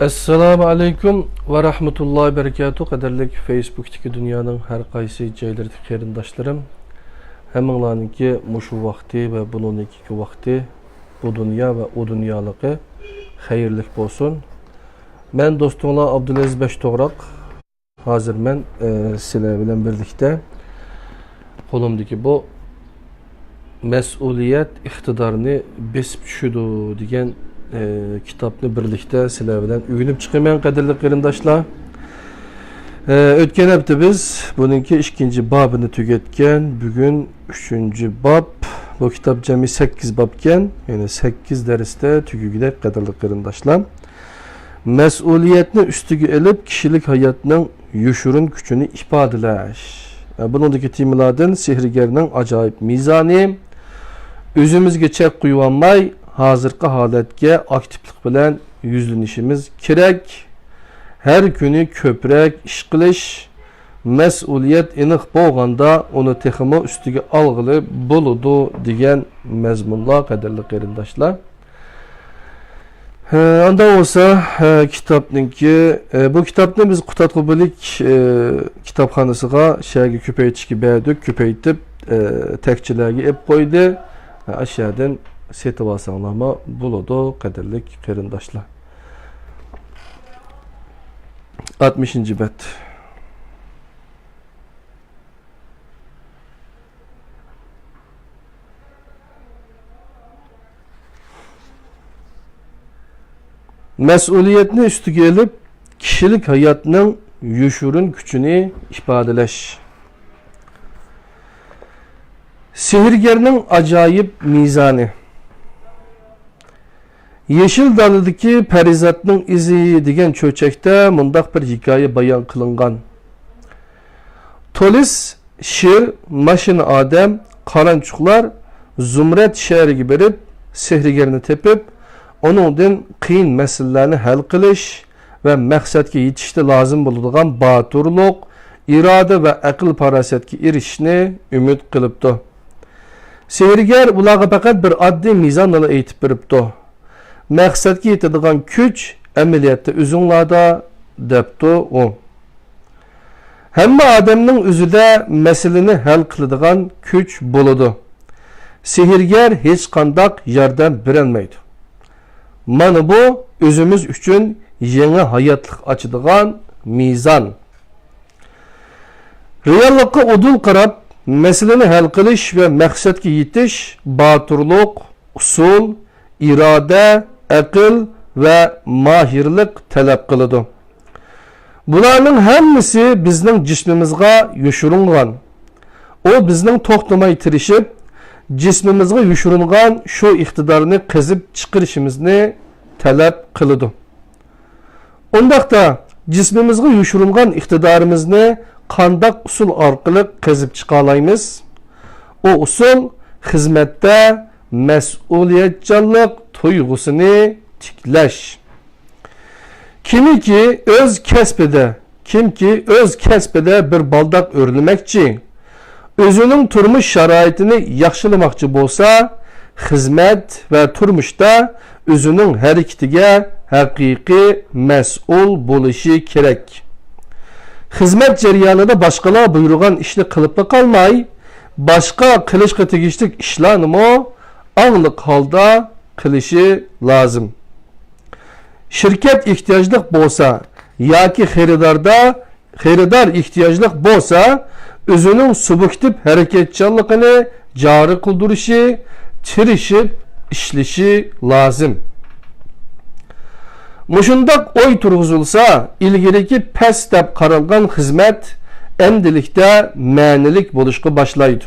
Assalamu alaikum ve rahmetullahi ve berekatuhu. Qadarlik Facebook'taki dünyanın her qaysı joylaridagi qarindoshlarım. Hammalarninki mushu vaqti ve bununki vaqti bu dünya ve o dünyalıqı xayrlik bolsun. Men dostumlar Abdulaziz Beştoğrak. Hazır men sizlar bilan birlikte qo'limdagi bu mas'uliyat iqtidorini besib tushudi degan kitapni birlikte sizlar bilan o'rganib chiqaman qadrli qarindoshlar. O'tgan hafta biz buningki ikkinchi babini tugatgan. Bugun 3-chi bab. Bu kitap jami 8 bab ekan. Ya'ni 8 darsda tugugidek qadrli qarindoshlar. Mas'uliyatni ustiga olib kishilik hayotning yoshirin kuchini ifodalash. Buningdagi temalardan sehrgarning ajoyib mizoni, o'zimizga chek qo'yib olmay hozirgi holatga aktivlik bilan yuzlanishimiz kerak. Her kuni ko'proq ish qilish, mas'uliyat aniq bo'lganda uni texmo ustiga olg'ili bo'ladi degan mazmunlar qadrli qarindoshlar. Anda olsa kitapninki bu kitapni biz Qutatqubilik kitapxonasiga shaga ko'paytirishga berdik, ko'paytib tekchilarga ep qo'ydi. Aşağıdan setib olsanglarmi bo'ladi qadrli qarindoshlar. 60. bet. Mas'uliyatni ustiga olib kishilik hayotning yoshirin kuchini ifodalash. Sehrgarning ajoyib mizoni. Yeşil dalıdaki Perizatning izi degan cho'chakda mundaq bir hikoya bayon qilingan. Tolis, shir, mashina odam, qaranchuqlar Zumrat shahriga berib, sehrgarni tepib, onundan qiyin masalalarni hal qilish va maqsadga yetishda lozim bo'ladigan baturluq, iroda va aql farosatga erishishni umid qilibdi. Sehrgar ularga faqat bir oddiy mizonni aytib beribdi. Maqsadga yetadigan kuch amaliyotda o'zinglarda debdi u. Hamma odamning o'zida masalani hal qiladigan kuch bo'ladi. Sehrgar hech qanday yordam berolmaydi. Mana bu o'zimiz uchun yangi hayotlik ochadigan mizon. Reallikqa udul qarab masalani hal qilish va maqsadga yetish baturluq, usul, iroda, aql va mahirlik talab qiladi. Bularning hammasi bizning jismimizga yoshiringan. O bizning to'xtamay tirishib, jismimizga yoshiringan shu iqtidorni qazib chiqarishimizni talab qiladi. Undaqda jismimizga yoshiringan iqtidorimizni qanday usul orqali qazib chiqa olamiz? O usul xizmatda mas'uliyatchanlik tuyg'usini tiklash. Kimki o'z kasbida bir baldak o'rnamoqchi, o'zining turmush sharoitini yaxshilamoqchi bo'lsa, xizmat va turmushda o'zining harakatiga haqiqiy mas'ul bo'lishi kerak. Xizmat jarayonida boshqalar buyurgan ishni qilib qolmay, boshqa qilishga tegishli ishlarni angliq holda qilishi lozim. Shirkat ehtiyojli bo'lsa yoki xaridor ehtiyojli bo'lsa, o'zining subjektiv harakatchanligini joriy qildirishi, tirishib ishlashi lozim. Mushundaq o'y turg'izilsa, ilgariki past deb qaralgan xizmat endilikda ma'nilik bo'lishga boshlaydi.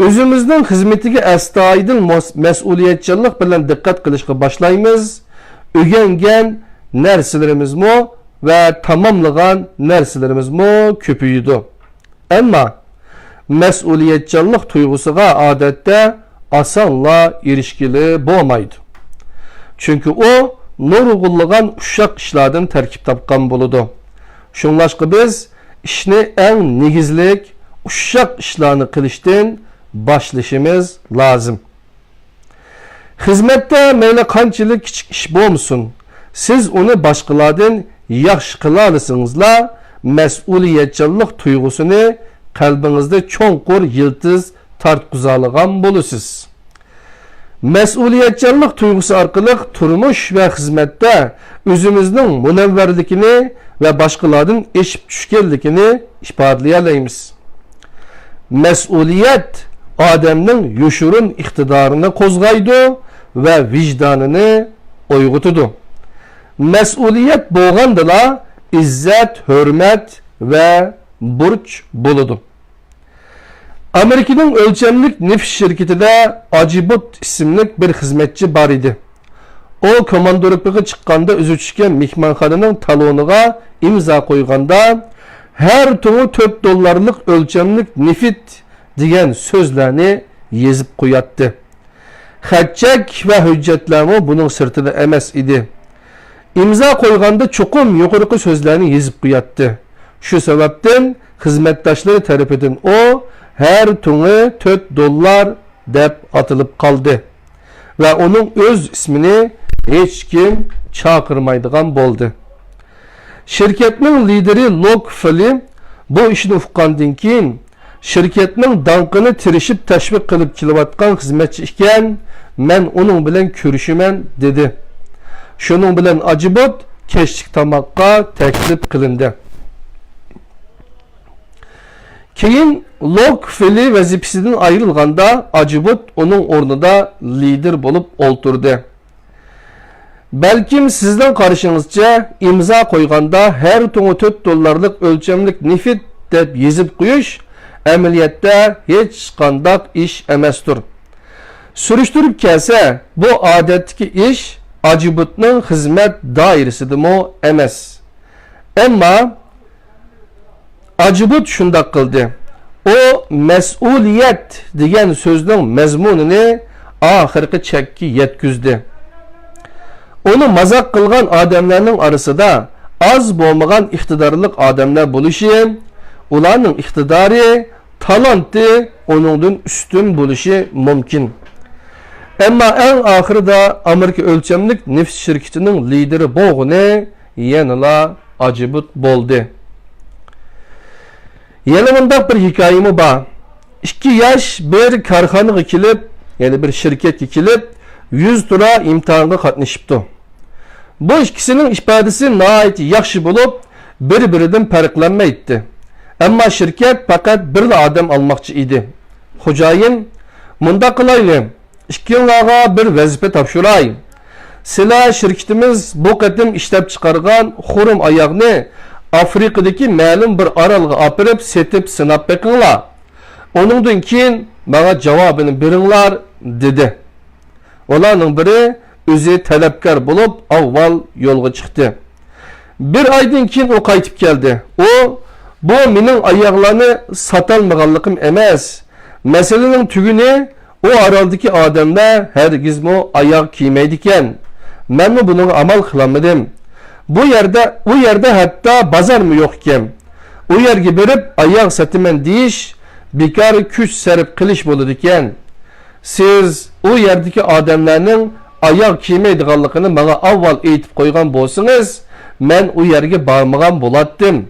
O'zimizning xizmatiga astoydil mas'uliyatchanlik bilan diqqat qilishga boshlaymiz. O'rgangan narsalarimizmi va tamomlagan narsalarimizmi ko'payadi. Ammo mas'uliyatchanlik tuyg'usiga odatda osonla erishgili bo'lmaydi. Chunki u nurg'unlagan ushaq ishlardan tarkib topgan bo'ladi. Shunlashqa biz ishni eng negizlik ushaq ishlarni qilishdan başlashimiz lozim. Hizmette meyle qanchalik kichik ish bo'lmasin, siz onu başkalardan yaxşı kılalısınızla mesuliyetçilik tuygusunu kalbinizde çonkur yıldız tartqızalığan bulursiz. Mesuliyetçilik tuygusu arkalık turmuş ve hizmette özümüzün münevverlikini ve başkalarının eşip düşkerlikini ifadeleyemeyiz. Mesuliyet Adem'nin yuşurun iktidarını kozgaydı ve vicdanını oygutudu. Mesuliyet boğandıla izzet, hürmet ve burç buludu. Amerika'nın ölçemlik nefis şirketinde Acibut isimli bir hizmetçi var idi. O komandörlükü çıkkanda üzüçken mihmanxananın talonuğa imza koyganda her tonu $4 ölçemlik nefit degan sözlerini yezip koyattı. Xatçak ve hüccetlerimi bunun sırtında emes idi. İmza koyganda çokum yukarı sözlerini yezip koyattı. Şu sebepten hizmettaşları tarafından o her tonu $4 dep atılıp kaldı. Ve onun öz ismini hiç kim çakırmaydıgan boldu. Şirketinin lideri Lok Fili bu işini uqqandan keyin şirketning dankını tirishib tashviq qilib kelayotgan xizmatchi ekan, men uning bilan ko'rishiman dedi. Shuning bilan Acibut kechki tomoqqa taklif qilindi. Keyin Lok Fili vazifasidan ayrılganda Acibut onun o'rnida lider bo'lib o'ltirdi. Belkim sizden karşınızca imza koyganda her tonu $4'lık ölçemlik nefit dep yezip koyuş ameliyette hiç kandak iş emestir. Sürüştürüp kelse bu adetteki iş Acibut'un hizmet dairesidir mi emes. Ama Acibut şundak kıldı. O mesuliyet degan sözün mezmununu ahirki çekki yetküzdü. Onu mazak kılgan adamlarının arasında az bolmagan iktidarlık adamlar buluşu, ularning iktidarı, talantı onundan üstün buluşu mümkün. Ama en ahırda Amerika ölçemlik nefis şirketinin lideri boğunu yanıla Acibut boldu. Yanımında bir hikayemi var. 2 yaş bir karxanaga kilip, yani bir şirketga kilip 100 tura imtihanga qatnashibdi. Bu ikisinin ifadesi nahayet yaxshi bo'lib, bir-biridan farqlanmaydi. Ammo şirket fakat bir adam almoqchi edi. Xo'jayin, munda qilayli, ikkinlarga bir vazifa topshiray. Sizlar şirketimiz bu qatim ishlab chiqargan xurum oyoqni Afrikadagi ma'lum bir orolga opirib setib sinab beqinglar. Onundan keyin bana cevabını beringlar dedi. Ularning biri o'zi talabkor bo'lib avval yo'lga chiqdi. Bir aydan keyin o qaytib keldi. O bu mening oyoqlarni sotolmaganligim emas. Masalaning tuguni o oroldagi odamlar hargizmi oyoq kiymaydi ekan. Men buni amal qilamadim. Bu yerde hatta bazar mı yok ekan. O yerga berib oyoq sotaman deyish bekar kuch sarf qilish bo'ladi ekan. Siz o yerdagi odamlarning oyoq kiymaydiganligini bana avval aytib qo'ygan bo'lsangiz, men u yerga bormagan bo'lardim.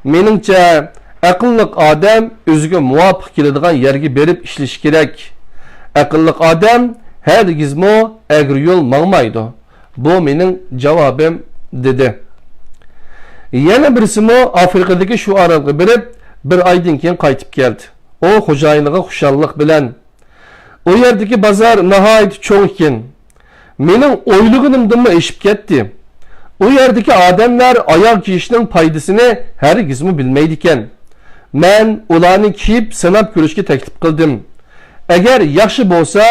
Meningcha aqlli odam o'ziga muvofiq keladigan yerga berib ishlash kerak. Aqlli odam hargizmo egri yo'l mangmaydi. Bu mening javobim dedi. Yana birisimi Afrikadagi shu orolga berib bir aydan keyin qaytib keldi. O xo'jayiniga xushallik bilan. O yerdagi bozor nihoyat cho'ng ekan. Mening o'ylig'imdanmi eshib ketdi. O yerdagi odamlar oyoq kiyishning foydasini hargizmi bilmaydi ekan. Men ularni kiyib sinab ko'rishga taklif qildim. Agar yaxshi bo'lsa,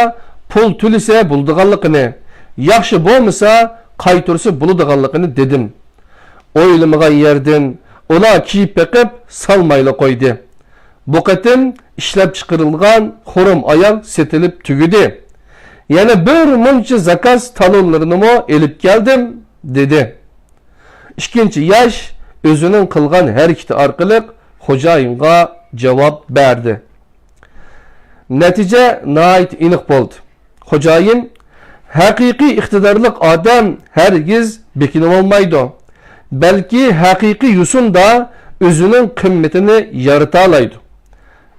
pul to'lasa bo'ladiganligini, yaxshi bo'lmasa, qaytirsa bo'ladiganligini dedim. O'ylamag'an yerdan ular kiyib beqib salmayla qo'ydi. Bu qatim ishlab chiqarilgan xurum oyoq setilib tugidi. Yana bir muncha zakaz talonlarini elib keldim dedi. İkinci yaş özünün qilgan harakati orqali xo'jayinga javob berdi. Natija nihoyat aniq bo'ldi. Xo'jayin haqiqiy iqtidorli odam hargiz bekinib olmaydi. Balki haqiqiy yo'sinda o'zining qimmatini yarata oladi.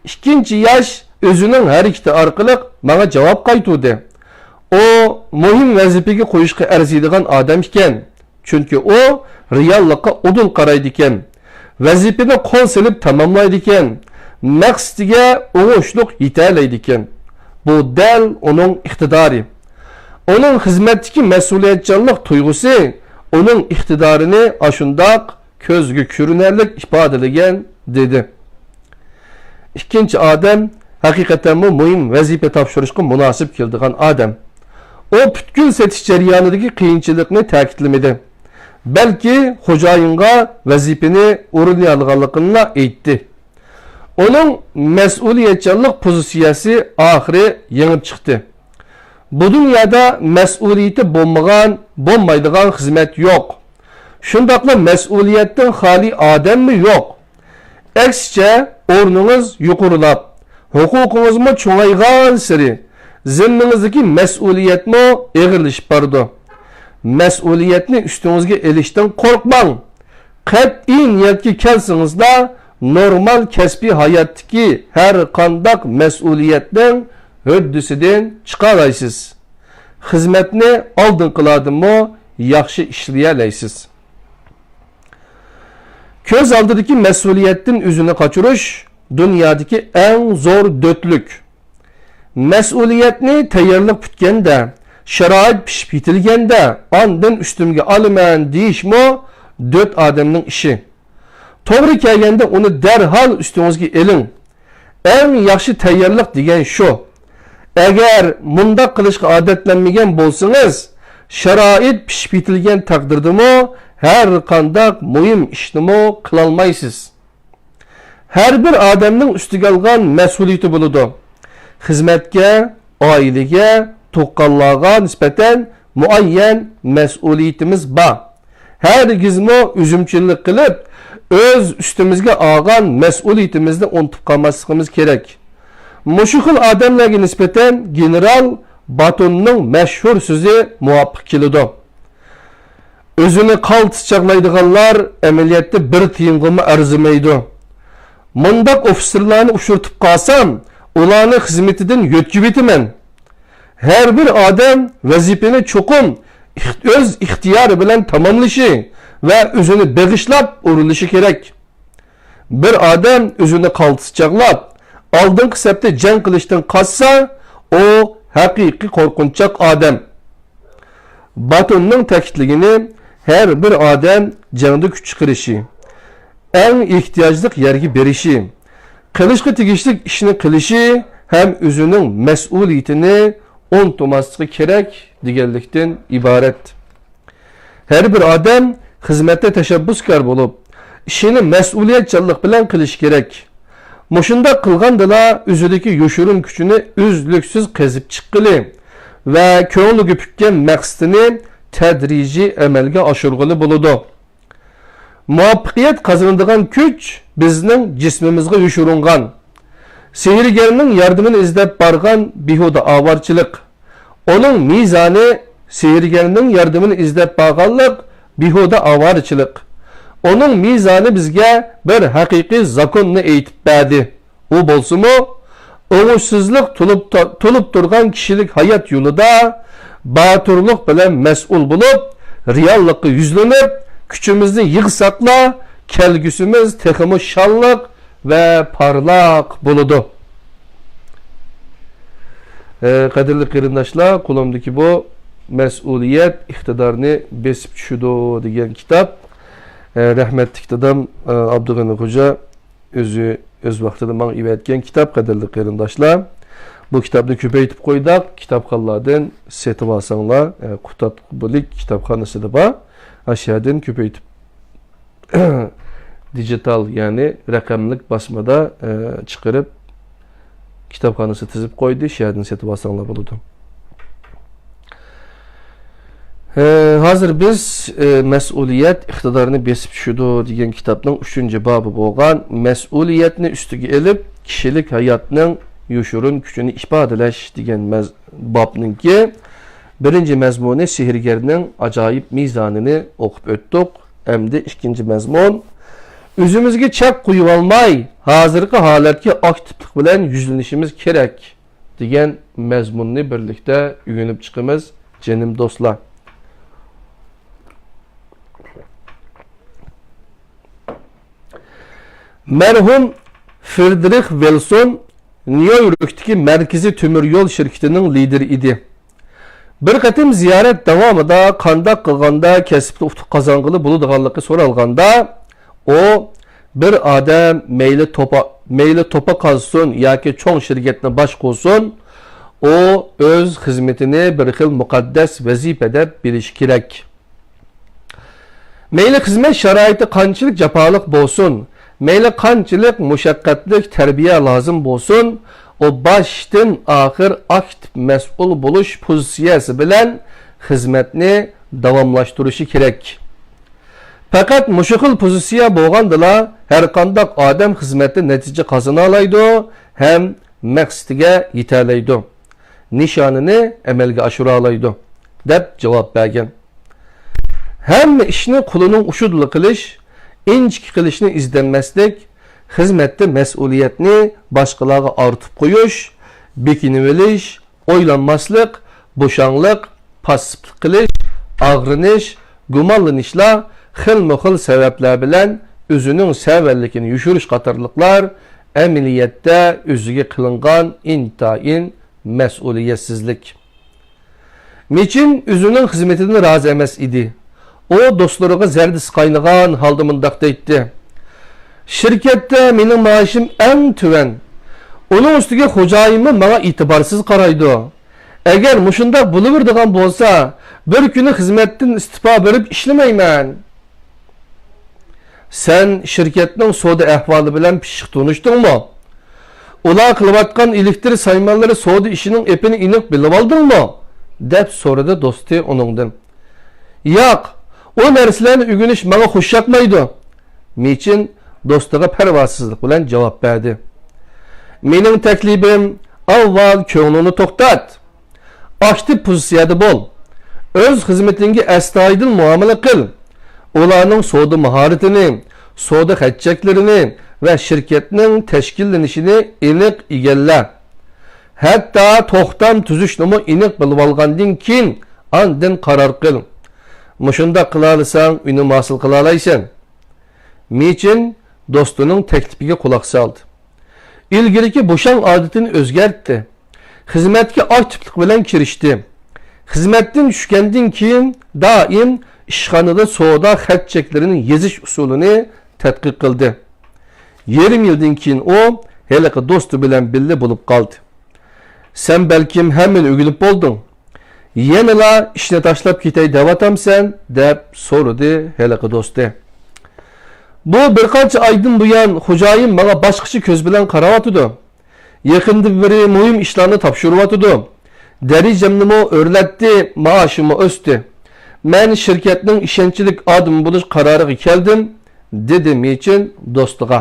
Ikkinchi yosh o'zining harakati orqali menga javob qaytardi. O muhim vazifaga qo'yishga arziydigan odam ekan. Chunki o reallikqa udul qaraydi ekan. Vazifani qo'l silib tamomlaydi ekan. Maqsadiga o'g'ishliq yetalaydi ekan. Bu dal uning iqtidori. Onun xizmatdagi mas'uliyatchanlik tuyg'usi onun iqtidorini ashundoq ko'zga ko'rinarli ifodalagan dedi. İkinci odam haqiqatan bu muhim vazifa topshirishga munosib keladigan odam. O butkul setish jarayonidagi qiyinchilikni ta'kidlamadi. Balki xo'jayinga vazifani o'rinlay olganligini aytdi. Onun mas'uliyatchanlik pozitsiyasi oxiri yengib chiqdi. Bu dünyada mas'uliyati bo'lmaydigan xizmat yo'q. Shundaqla mas'uliyatdan xoli odammi yo'q. Aksicha o'rningiz yuqorilab, huquqingizmi cho'ngaygan siri zimmingizdagi mas'uliyatmi eg'irlashib bordi. Mas'uliyatni ustingizga elishdan qo'rqmang. Qat'iy niyatga kelsingizlar, normal kasbiy hayotdagi har qanday mas'uliyatdan höddüsüden çıqalaysiz. Xizmatni oldin qiladimi, yaxshi ishlayalaysiz. Ko'z oldidagi mas'uliyatdan o'zini qochirish dunyodagi eng zo'r dötlük. Mas'uliyatni tayyorlab kutganda, sharoit pishib yetilganda, ondan ustimga olaman deyishmi döt odamning ishi. To'g'ri kelganda uni darhol ustingizga eling. Eng yaxshi tayyorlik degan shu. Eğer mundaq qilishga odatlanmagan bo'lsangiz, sharoit pishib yetilgan taqdirdami har qanday muhim ishni qila olmaysiz. Har bir odamning ustiga olgan mas'uliyati bo'ladi. Xizmatga, oilaga, tuqqanlarga nisbatan muayyan mas'uliyatimiz bor. Hargizmi o'zimchilik qilib, o'z ustimizga olgan mas'uliyatimizni unutib qolmasligimiz kerak. Muşuqil adamlarga nisbatan general Batonning mashhur so'zi muvofiq keladi. O'zini qaltis chaqlaydiganlar amaliyotda bir tiyinga arzimaydi. Mundaq ofitserlarni ushurtib qolsam, ularni xizmatidan yo'tkib etaman. Har bir odam vazifani cho'qim o'z ixtiyori bilan tamomlashi va o'zini beg'ishlab urilishi kerak. Bir odam o'zini qaltis chaqlab oldingi safda jang qilishdan qochsa, o haqiqiy qo'rqinchoq odam. Batonning ta'kidligini har bir odam jangda kuch chiqarishi, eng ehtiyojli yerga berishi, qilishga tegishli ishni qilishi ham o'zining mas'uliyatini unutmasligi kerak deganlikdan iborat. Har bir odam xizmatda tashabbuskor bo'lib, ishini mas'uliyatchanlik bilan qilish kerak. Mushunda qilgandila o'zidagi yo'shirin kuchini uzluksiz qazib chiqqili va ko'ngliga pukkan maqsadini tadrijiy amalga oshirg'ili bo'ladi. Muvaffaqiyat qozonadigan kuch bizning jismimizga yoshiringan. Sehrgarning yordamini izlab borgan behuda ovorchilik. Onun mizoni sehrgarning yordamini izlab borganlik behuda ovorchilik. Onun mizanı bizga bir haqiqiy zakonni aytib berdi. U bo'lsa-mu, o'g'ishsizlik tulib turgan kishilik hayot yo'lida baturlik bilan mas'ul bo'lib, reallikka yuzlanib, kuchimizni yig'saqla, kelgusimiz texmi shalliq va parlaq bo'ladi. Qadrli qarindoshlar, qo'limdagi bu mas'uliyat iqtidorni besib tushudi degan kitob. Rahmetlik dadam Abdug'ani Hoca öz vaqtida menga ivetgan kitap qadrli qarindoshlar. Bu kitobni ko'paytib qo'ydik. Kitobxonlardan setib olsanglar, Qutatbulik kitobxonasida bor. Aşağıdan ko'paytib dijital, ya'ni raqamlik basmada chiqarib kitobxonasi tizib qo'ydi. Aşağıdan setib olsanglar bo'ladi. Hazır biz mas'uliyat iqtidorini besib tushudi degan kitobning 3-bobi bo'lgan mas'uliyatni ustiga elib kishilik hayotning yoshirin kuchini ifodalash degan bobningki birinci mezmunu sehrgarning ajoyib mizonini o'qib o'tdik. Endi ikkinchi mezmun. O'zimizga chek qo'yib olmay, hozirgi holatga aktivlik bilan yuzlanishimiz kerak degan mezmunni birlikda o'rganib chiqamiz, jinim do'stlar. Merhum Friedrich Wilson New York'taki merkezi tümür yol şirketinin lideri idi. Bir qatim ziyaret davamında qandaq qılğanda kesipli uftuq qazanğılı buludğanlıqı soralğanda o bir adam meyli topa qazsın yoki çoğ şirketine baş qo'ysin, o öz xizmetini bir xil muqaddas vazife deb bilish kerak. Meyli xizmet şaraiti qanchalik jafolik bo'lsin, meyli qanchalik mushaqqatli terbiye lazım bo'lsin, o baştan ahir aktif mas'ul bo'lish pozitsiyasi bilan xizmetni davomlashtirishi kerak. Fakat muşukul pozitsiya bo'lgandila her qandaq odam xizmetde netice qazana olaydi hem maqsadiga yeta olaydi. Nishonini amalga oshira olaydi deb javob bergan. Hamma ishni qulining ushudli qilish, inchik qilishni izlanmaslik, xizmetde mas'uliyatni boshqalarga ortib qo'yish, bekinib olish, o'ylanmaslik, bo'shanlik, passivlik qilish, og'rinish, gumonlanishlar xilma-xil sebepler bilen özünün severlikini yushurish qatorliqlar amaliyotda o'ziga qilingan intayin mas'uliyetsizlik. Mechin özünün xizmetinden razı emas idi. O dostlarına zerdis qaynagan halda mundaq deydi. Şirkette mening maaşım en tüven. Onun üstüge hocayımı bana itibarsız qaraydı. Eğer muşundaq buluverdigan bolsa, bir günü xizmetten istifa berip işlemeymen. Sen şirketning soda ahvoli bilan pishiq tanışdingmi? Ular qilayotgan elektr saymanlari soda ishining epini iniq bilib oldingmi? deb so'radi do'sti uningdan. Yo'q, o narsalarni o'rganish menga xush yoqmaydi. Mechin do'stiga parvosizlik bilan javob berdi. Mening taklifim avval ko'nglini to'xtat. Aktiv pozitsiyada bo'l. Öz xizmetingga astoydil muomala qil. Ularning soda maharetini, soda xatchaklerini ve şirketinin teşkillenişini iniq egalla. Hatta to'xtam tuzishni iniq bilib olgandan keyin andin qaror qil. Mushunda qila olsang, uni hosil qila olaysan. Mechin do'stining taklifiga quloq soldi. İlgiriki bo'shan odatini o'zgartdi. Xizmatga aktivlik bilan kirishdi. Xizmatdan tushgandan keyin doim ishxonada soda xatchaklarının yezish usulini tadqiq qildi. Yarım yıldan keyin o heliqi do'sti bilan birga bo'lib qoldi. Sen belkim hemen o'g'ilib bo'lding. Yanala ishni tashlab ketay devatamsan deb so'radi heliqi do'sti. Bu bir qancha oydan buyon xo'jayin menga boshqacha ko'z bilan qarayotdi. Yaqinda biri muhim ishlarni topshirayotdi. Darajamni o'rlatdi, maoshimni o'sdi. Men shirkatning ishonchli odam bo'lish qaroriga keldim, dedi Mechin do'stiga.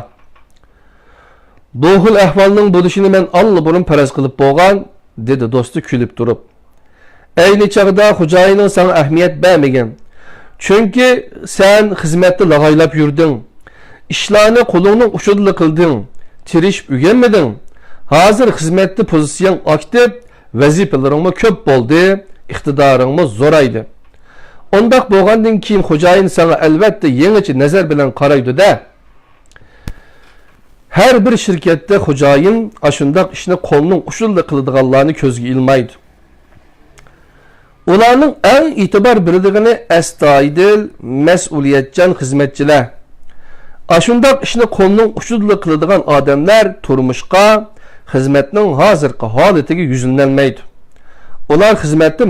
Bu xil ahvolning bo'lishini men allburun faraz qilib bo'lgan, dedi do'sti kulib turib. Ayni chaqda xo'jayining sana ahamiyat bermagan. Chunki sen xizmatni lag'aylab yurding. Ishlarni qo'lingning ushudli qilding. Tirishib o'rganmading. Hozir xizmatda pozitsiyang aktiv, vazifalaring ko'p bo'ldi, iqtidoring zo'raydi. Ondaq bo'lgandan keyin xo'jayin sana albatta yangicha nazar bilan qaraydi-da. Her bir şirkette xo'jayin ashundaq ishni qo'lning ushudli qiladiganlarni ko'zga ilmaydi. Ularning eng e'tibor beradiganı astoydil, mas'uliyatchan xizmatchilar. Ashundaq ishni qo'lning ushudli qiladigan odamlar turmushqa, xizmatning hozirgi holatiga yuzlanmaydi. Ular xizmatda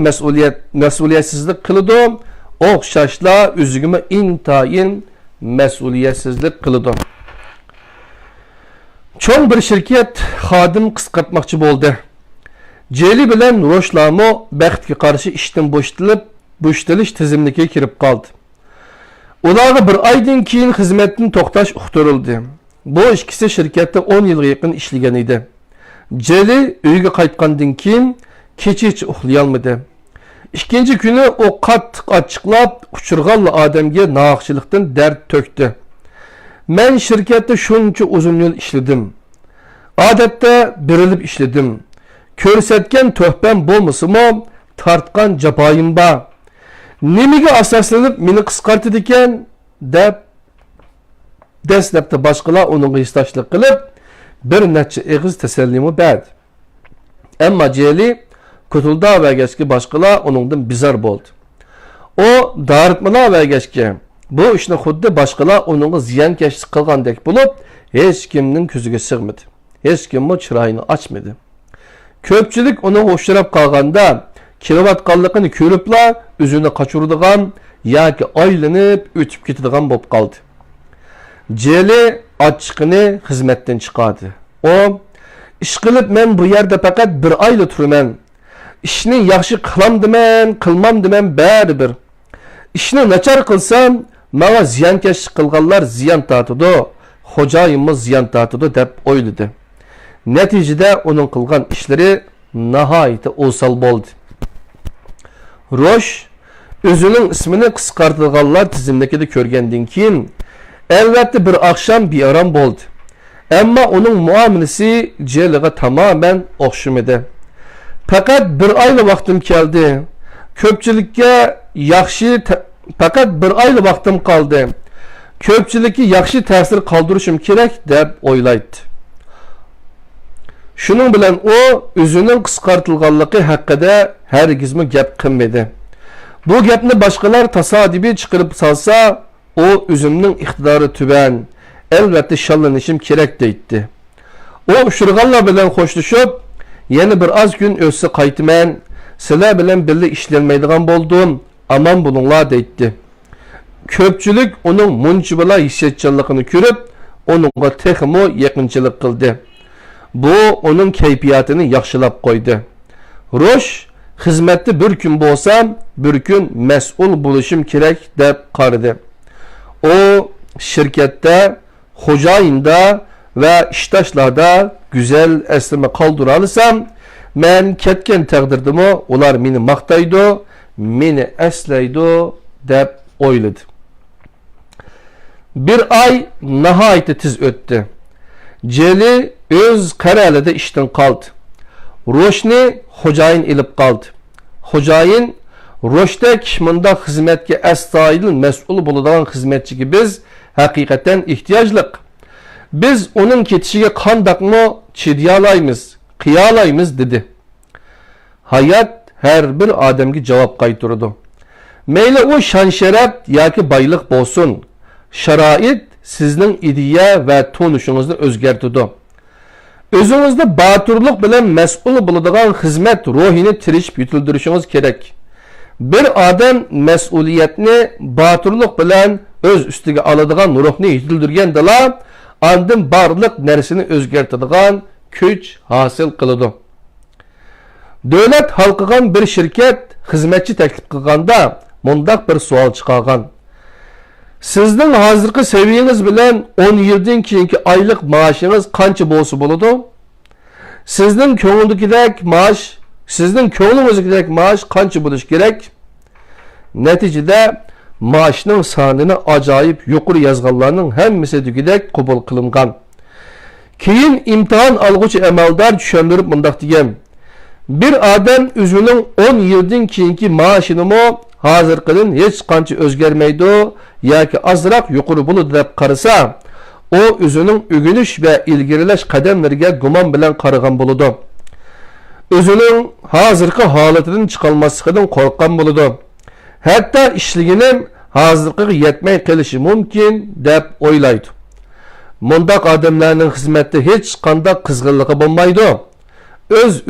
mas'uliyatsizlik qiladi, o'xshashla o'ziga intayin mas'uliyatsizlik qiladi. Çoğun bir şirket xadim qisqartmoqchi bo'ldi. Jeli bilan Roşlamo baxtga qarshi ishdan bo'shtilish tizimligiga kirib qoldi. Ularga bir oydan keyin xizmatni to'xtash uqtirildi. Bu ikkisi şirkatda 10 yilga yaqin ishlagan edi. Jeli uyga qaytgandan keyin kecha uxlay olmadi. İkinci günü o qattiq açıqlab, uçurğanla Ademge nağıqçılıqdan dert töktü. Men şirkette şunca uzun yıl işledim. Adette birilip işledim. Körsetken töhbem bolmasımı tartqan jabayım ba. Nemige asaslanıp meni qisqartı diken dep dastlabda başqalar onunğa histoshlik qilib bir necha eg'iz tasallimi berdi. Ammo Celi kutulda avagashki başqalar onundan bizar bo'ldi. O daritmalar avagashki bu ishni xuddi başqalar onunğa ziyonkashlik qilgandek bo'lib, hech kimning ko'ziga sig'madi. Hech kim chiroyini ochmadi. Ko'pchilik uni o'shirab qolganda kelayotganligini ko'ribla o'zini qochiradigan yoki aylanib o'tib ketadigan bo'lib qoldi. Celi ochiqini xizmatdan chiqardi. O ish qilib men bu yerda faqat bir oyla turaman. İşni yaxshi qilamdiman, qilmamdiman baribir. İşni nachar qilsam, menga ziyonkashlik qilganlar ziyon tortadi, xo'jayinimiz ziyon tortadi deb o'yladi. Natijada uning qilgan ishlari nihoyatda o'sal bo'ldi. Rosh o'zining ismini qisqartirganlar tizimlikida ko'rgandan keyin albatta bir oqshom bearam bo'ldi. Ammo uning muomalasi Celiga tamamen o'xshamadi. Fakat bir aylı vaktim geldi. Köpçülükке fakat bir aylı vaktim kaldı. Köpçülükki yaxshi ta'sir qoldirishim kerak deb o'ylaydi. Şunun bilan o o'zining qisqartilganligi haqida hargizmi gap qilmadi. Bu gapni boshqalar tasodifiy chiqarib salsa, o o'zimning iqtidori tuban, albatta shallanishim kerak deydi. O ushurganlar bilan xo'shlashib, yeni bir az gün o'tsa qaytman, sizlar bilan birga ishlanmaydigan bo'ldim, aman bo'linglar deydi. Ko'pchilik uning muncha bilan hissiyotchanligini ko'rib, uningga texmo yaqinchilik qildi. Bu uning kayfiyatini yaxshilab qo'ydi. Rosh xizmatda bir kun bo'lsam, bir kun mas'ul bo'lishim kerak deb qaradi. O shirkatda, xo'jayinda ve ishdoshlarda güzel eslime qoldirolsam, men ketgan taqdirdimi ular meni maqtaydi, meni eslaydi deb o'yladi. Bir ay nihoyatda tez o'tdi. Celi o'z qarorida ishdan qoldi. Roshni xo'jayin ilib qoldi. Xo'jayin Roshdak munda xizmatga astoydil mas'ul bo'ladigan xizmatchiga biz haqiqatan ehtiyojliq. Biz onun ketişiga qandaqmı chidayolaymiz, qiyolaymiz dedi. Hayat her bir odamga javob qaytardi. Mayli o shon sharaf yoki boylik bo'lsin, sharoit sizning ideya va tonishingizni o'zgartirdi. O'zingizda boturlik bilan mas'ul bo'ladigan xizmat ruhini tirishib yutildirishingiz kerak. Bir odam mas'uliyatni boturlik bilan o'z ustiga oladigan ruhni yutildirgandala, andın barlıq nərsini özgərtadigan güç hasil qılıdı. Dövlət halqıgan bir şirket xizmetçi təklif qılğanda mundaq bir sual çıxarğan. Sizдің hazırkı seviyeniz bilen 10 yıldan keyinki aylık maaşınız qancha bolsa boladı? Sizдің köngüldükidək maaş, sizдің köngülünüzdükidək maaş qancha bolish kerak? Neticede maaşının sanını acayip yuqori yazganlarının hemmisi dügidek qabul qilingan. Keyin imtihan alğuchi amaldor tushundirib mundaq degan. Bir adam o'zining 10 yildan keyingi maoshini hozirqidan hech qancha o'zgarmaydi yoki ozroq yuqori bo'ladi deb qarasa, o o'zining o'g'inish va ilgarilash qadamlariga gumon bilan qaragan bo'ladi. O'zining hozirgi holatidan chiqolmasligidan qo'rqgan bo'ladi. Hatta işliginim hazırlığı yetmey qilishi mumkin deb o'ylaydi. Mundaq odamlarning xizmatda hech qanday qizg'inligi bo'lmaydi.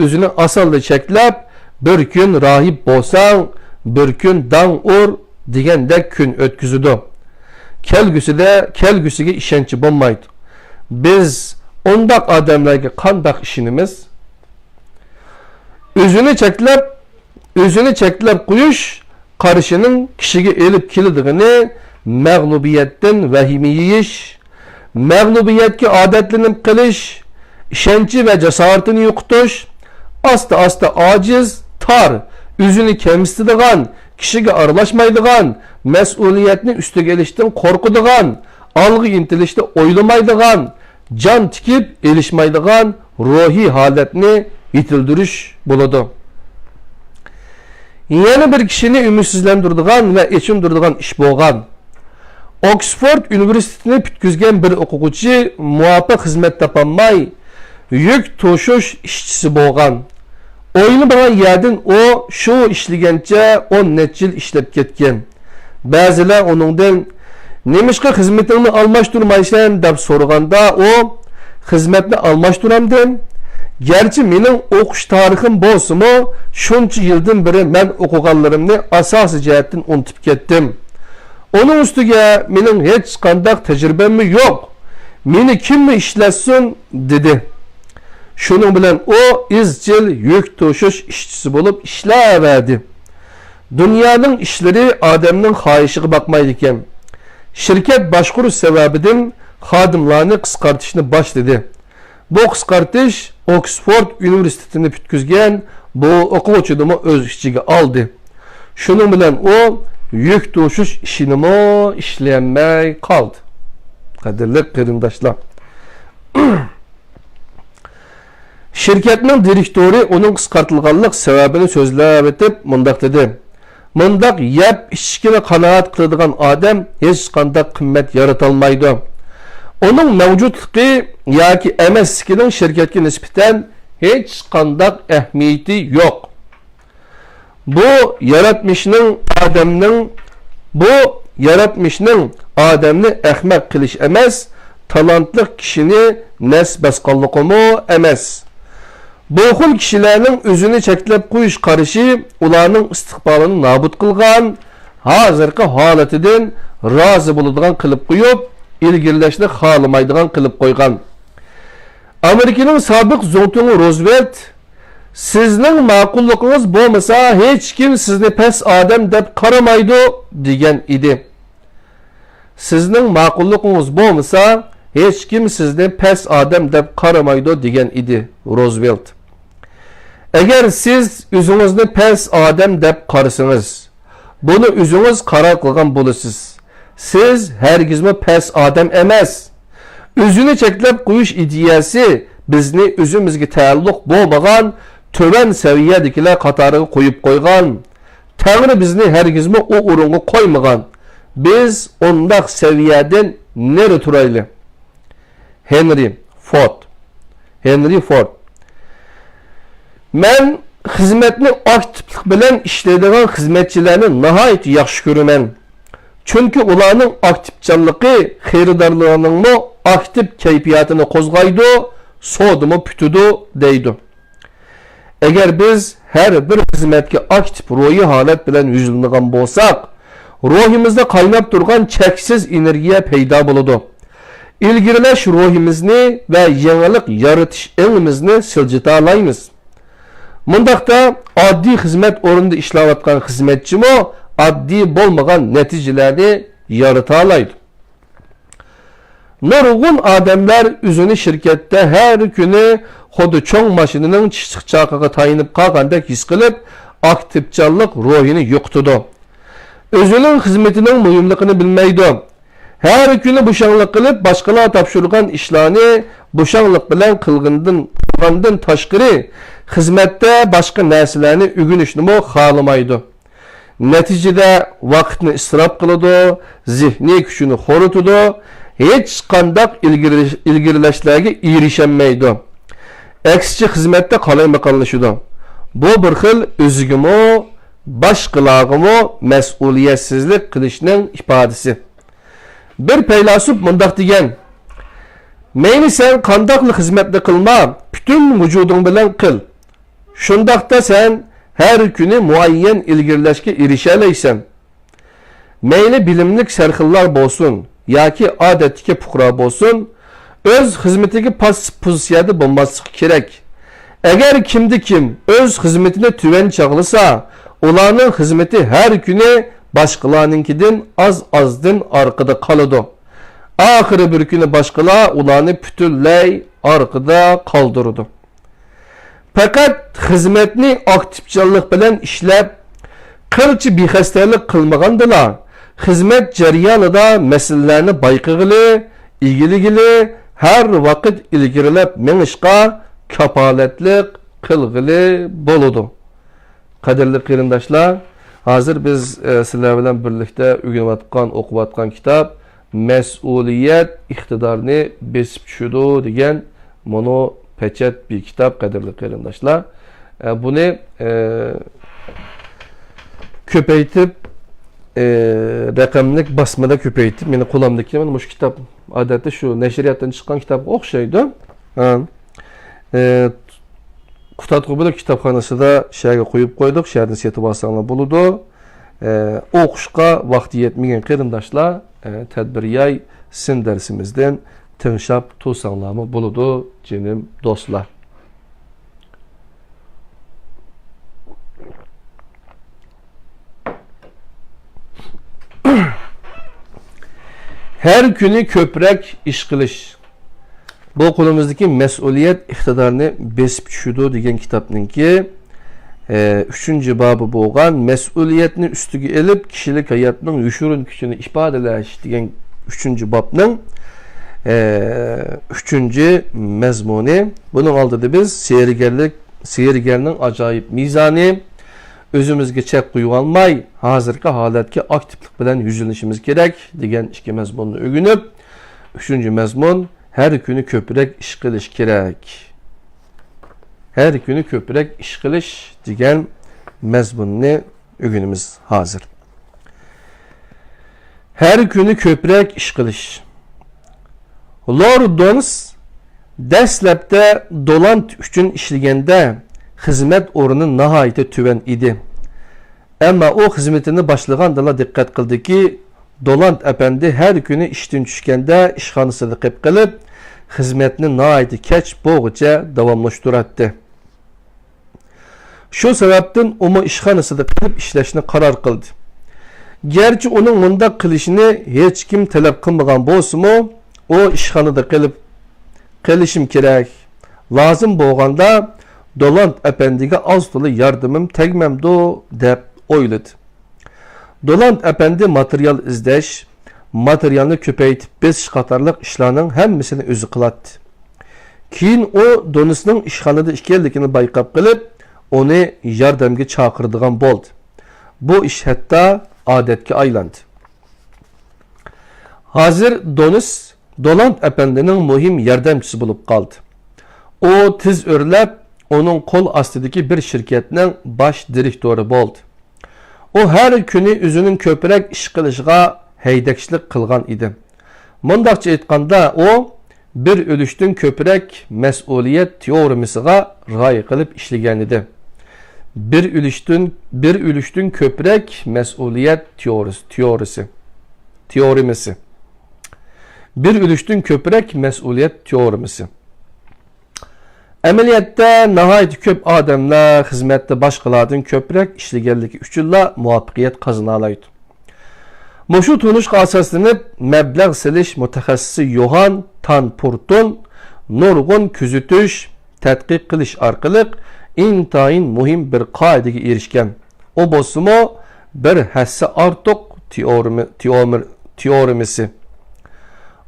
O'zini asalda cheklab, bir kun rahib bo'lsang, bir kun dang ur degandek kun o'tkazadi. Kelgusiga ishonchi bo'lmaydi. Biz undaq odamlarga qanday ishonamiz? O'zini cheklab qo'yish qarışının kişiye elip kilidini mağlubiyetten vahimi yiyish, mağlubiyetki adetlenip qilish, ishonchi ve cesaretini yo'qotish, asta aciz, tar özünü kemsitadigan, kishiga aralashmaydigan, mas'uliyatni ustiga olishdan qo'rqadigan, algı intilishni o'ylamaydigan, jon tikib elishmaydigan ruhiy holatni yetildirish bo'ladi. Yana bir kishini ümidsizlantiradigan va echindiradigan ish bo'lgan. Oxford Üniversitesini bitkizgan bir o'quvchi muvaffaq xizmat topolmay, yük to'shish ishchisi bo'lgan. O'ylagan yerdan o shu ishlagancha 10 necha yil ishlab ketgan. Ba'zilar uningdan "Nemishqa xizmatingni almashtirmaysan?" deb so'raganda o "Xizmatni almashtiramdim. Gerçi mening o'qish tarixim bo'lsa-mu, shuncha yildan beri men o'qiganlarimni asosiy jihatdan unutib ketdim. Onun ustiga mening hech qanday tajribam yo'q. Meni kim ishlatsin?" dedi. Şunun bilen o izchil yük to'shish ishchisi bo'lib ishlayverdi. Dunyoning ishlari odamning xohishiga bakmaydi ekan. Şirket boshqaruv sababidan xodimlarni qisqartishni boshladi. Bu qisqartish Oxford Üniversitesini bitkizgan bu o'quvchini o'z ichiga oldi. Şunun bilen o yük to'shish ishini ishlamay qoldi. Qadrli qarindoshlar. Şirketning direktori onun qisqartilganlik sababini so'zlab o'tib, mundaq dedi. Mundaq yeb ichishga qanoat qiladigan odam hech qanday qimmat yarata olmaydi. Onun mavjudligi yoki emasligining shirkatga nisbatan hech qanday ahamiyati yo'q. Bu yaratmishning odamni ahmoq qilish emas, talantli kishini nasbas qilmoqmi emas. Bu xil kishilarning o'zini cheklab qo'yish qarashi ularning istiqbolini nobud qilgan, hozirgi holatidan rozi bo'ladigan qilib qo'yib, ilgirlashni xohlamaydigan qilib qo'ygan. Amerikaning sobiq zo'tuni Roosevelt "Sizning ma'qulligingiz bo'lmasa, hech kim sizni past odam deb qaramaydi" degan edi. Sizning ma'qulligingiz bo'lmasa, hech kim sizni past odam deb qaramaydi degan edi Roosevelt. Eğer siz o'zingizni past odam deb qarasangiz, buni o'zingiz qaror qilgan bo'lasiz. Siz hargizmi past odam emas. O'zini cheklab qo'yish ideyasi bizni o'zimizga taalluq bo'lmagan töven saviyadagilar qatoriga qo'yib qo'ygan. Tangri bizni hargizmi o o'ringa qo'ymagan. Biz ondaq saviyadan nere turayli? Henry Ford. Men xizmatni aktivlik bilan ishlaydigan xizmatchilarni nihoyat yaxshi ko'raman. Chunki ularning aktivchanligi xaridorlarning aktiv kayfiyatini qo'zg'aydi, sodimi putidi deydi. Agar biz har bir xizmatga aktiv ruhiy holat bilan yuzlangan bo'lsak, ruhimizda qaynab turgan cheksiz energiya paydo bo'ladi. İlgirlash ruhimizni va yangilik yaratish ilmimizni siljita olamiz. Mundaqda oddiy xizmat o'rnida ishlayotgan xizmatchimi oddiy bo'lmagan natijalarni yarata oladi. Nurg'un odamlar o'zini shirkatda har kuni xuddi cho'ng mashinaning chiqchaqiga tayinib qolgandek his qilib, aktivchanlik ruhini yo'qotadi. O'zining xizmatining muhimligini bilmaydi. Her kuni bo'shanlik qilib, boshqalar topshirgan ishlarni bo'shanlik bilan qilgandan tashqari xizmatda boshqa narsalarni o'rganishni xohlamaydi. Natijada vaqtni isrof qiladi, zehniy kuchini xo'ritadi, hech qanday ilgirlashlarga erisholmaydi. Aksicha xizmatda qalaymaqonlashadi. Bu bir xil o'zigimi, boshqalarga mas'uliyatsizlik qilishning ifodasi. Bir faylasuf mundaq degan: "Meni sen qandaqli xizmatni qilma, bütün vücudun bilan qil. Shundaqda sen her kuni muayyan ilgirlashga erisha olaysan. Meyli bilimlik sarxillar bo'lsin yoki odatdagi fuqaro bo'lsin, o'z xizmatiga passiv pozitsiyada bo'lmasligi kerak. Agar kim o'z xizmatini tuvan chaqlasa, ularning xizmati har kuni başqalarınkinden azdan arkada qoladi. Ahiri bir kuni boshqalar ularni butunlay arkada qoldirdi. Fakat hizmetni aktifçilik bilen işlep, qilchi bexastalık qilmagandilar. Hizmet jarayonida meselelerini bayqıgılı, ilgiligili, her vakit ilgirilep menişqa kapaletlik qilgılı boludu. Qadirli qirindaşlar, hazır biz sizler bilen birlikte öğreniyotgan, okuvatgan kitap Mesuliyet iktidarını besip düşüdü degan mono peçet bir kitap qadirli qirindaşlar. Bunu köpeytip raqamlik basmada köpeytip meni qo'limdagi mana shu kitap odatda shu nashriyatdan chiqqan kitapga o'xshaydi. Qutatqu bo'lib kitobxonasida shaga qo'yib qo'ydik, sharni setib olsanglar bo'ladi. O'qishga vaqti yetmagan qarindoshlar tadbiriyay sin darsimizdan tinglab to'sanglarmi bo'ladi, jinim do'stlar. Her günü köprek iş kılış. Bu kolumuzdaki mesuliyet iktidarını besip düşüdü degan kitapnınki 3. babı boğan mesuliyetini üstüge elip kişilik hayatının yuşurun gücünü ifadeleş degan 3. babının 3. mezmunu. Bunun aldığı biz seyirgerlik acayip mizanı, özümüzge çek koyup almay, hazırki halatki aktiflik bilen yüzülüşümüz gerek degan iki mezmununu ögünüp, 3. mezmun her günü köprek iş kılış gerek. Her günü köprek iş kılış degan mezmununu ögünümüz hazır. Her günü köprek iş kılış. Lord Dons dəslепte dolant üçün işligende hizmet oranı nahayete tüven idi. Ama o hizmetini başlığandala dikkat kıldı ki Dolant efendi her günü işten düşkende işhanısını kıp kılıp hizmetini nahayete keç boğuca davamlaştırattı. Şu sebepten onu işhanısını kılıp işleşine karar kıldı. Gerçi onun bunda kılışını hiç kim talep kılmagan bolsa mu o işhanıda kılıp kılışım gerek lazım boğanda Dolant efendiga az dolu yardımım tegmemdo dep oyladı. Dolant efendi materyal izleş, materyalını köpeytip 5 qatarlıq işlarının hemmisini özü kılattı. Keyin o donusının işxanada işkellikini bayqap qılıp onu yardımga çağırdığan boldu. Bu iş hatta adetke aylandı. Hazır donus Dolant efendinin muhim yardımcısı bulup kaldı. O tiz örlep onun kol astidagi bir şirketning baş direktori bo'ldi. O her günü özünün köprek iş qilishga haydakchilik qilgan edi. Mundaqcha aytganda o bir ölüştün köprek mesuliyet teoremisiga rioya qilib ishlagan edi. Bir ölüştün köprek mesuliyet teoremisi. Bir ölüştün köprek mesuliyet teoremisi. Əməliyyatda nəhayət köp adamlar xizmətdə başqalardan köprək işləgənligi üçünlə muvaffəqiyyət qazanalaydı. Moşu tunuşqa asaslanıb məbləğ silish mutaxassisi Yohan Tanpurtun nurgun küzütüş, tədqiq qilish arqılıq intayin muhim bir qaydəyə erişkən. O bolsunmu bir həssə artıq teoremisi.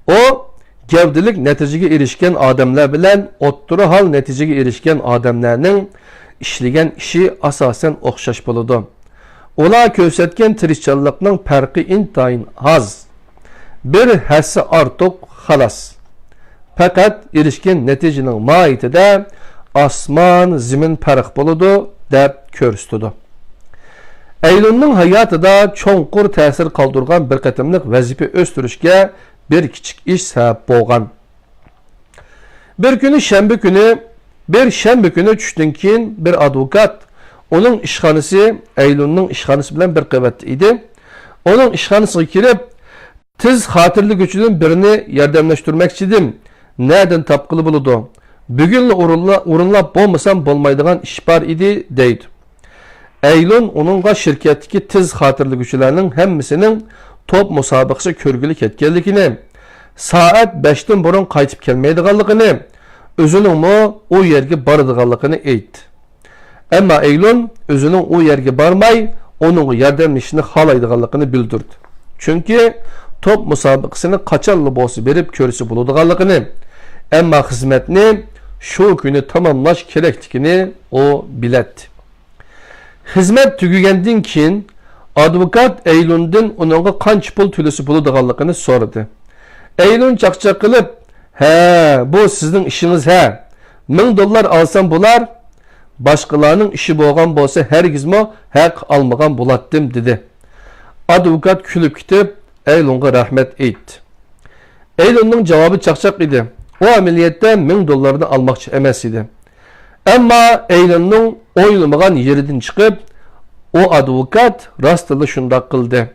O gavdilik neticege erişken adamlar bilen otturu hal neticege erişken adamlarının işleyen işi asasen okşaş buludu. Ola kösetken tirişçallıkның farkı intayin az. Bir həssi artıq xalas. Fakat erişken neticenin mahiyeti de asman zimin fark buludu dep körüstüdü. Eylül'nün hayatı da çonqur təsir kaldırgan bir qatımlıq vəzifi östürüşke bir kiçik iş sebep boğan. Bir şembe günü düştün keyin bir advokat onun işxanası Eylül'nün işxanası bilen bir kıymetli idi. Onun işxanasına girip tiz hatırlı güçlünün birini yardımlaştırmak istedim. Nereden tapqılı buludu? Bugünle urunlap bolmasam bolmaydıgan iş var idi deydi. Eylül onunla şirketteki tiz hatırlı güçlerinin hemmisinin top musabaqası körgülük etkenligini, saat 5'ten burun qaytib kelmeydiganligini, özünün mu o yerge baradiganligini aytdi. Ammo Eylon özünün o yerge barmay, onun yordamlashishni xohlaydiganligini bildirdi. Chunki top musobaqasini qachonli bo'lsa berib ko'rsa bo'ladiganligini, ammo xizmatni shu kuni tamomlash kerakligini o biladi. Xizmat tugagandan keyin advokat Eylondan uningga qancha pul to'lasa bo'ladiganligini so'radi. Eylon chaqchaq qilib, "Ha, bu sizning ishingiz ha. $1000 olsam bo'lar. Başqalarning ishi bo'lgan bo'lsa, hargizmo haq olmagan bo'lardim" dedi. Advokat kulib ketib, Eylonga rahmat aytdi. Eylonning javobi chaqchaq edi. O amaliyotda $1000 almoqchi emas edi. Ammo Eylonning o'ylamagan yeridan chiqib, o advokat rostla shunday qildi.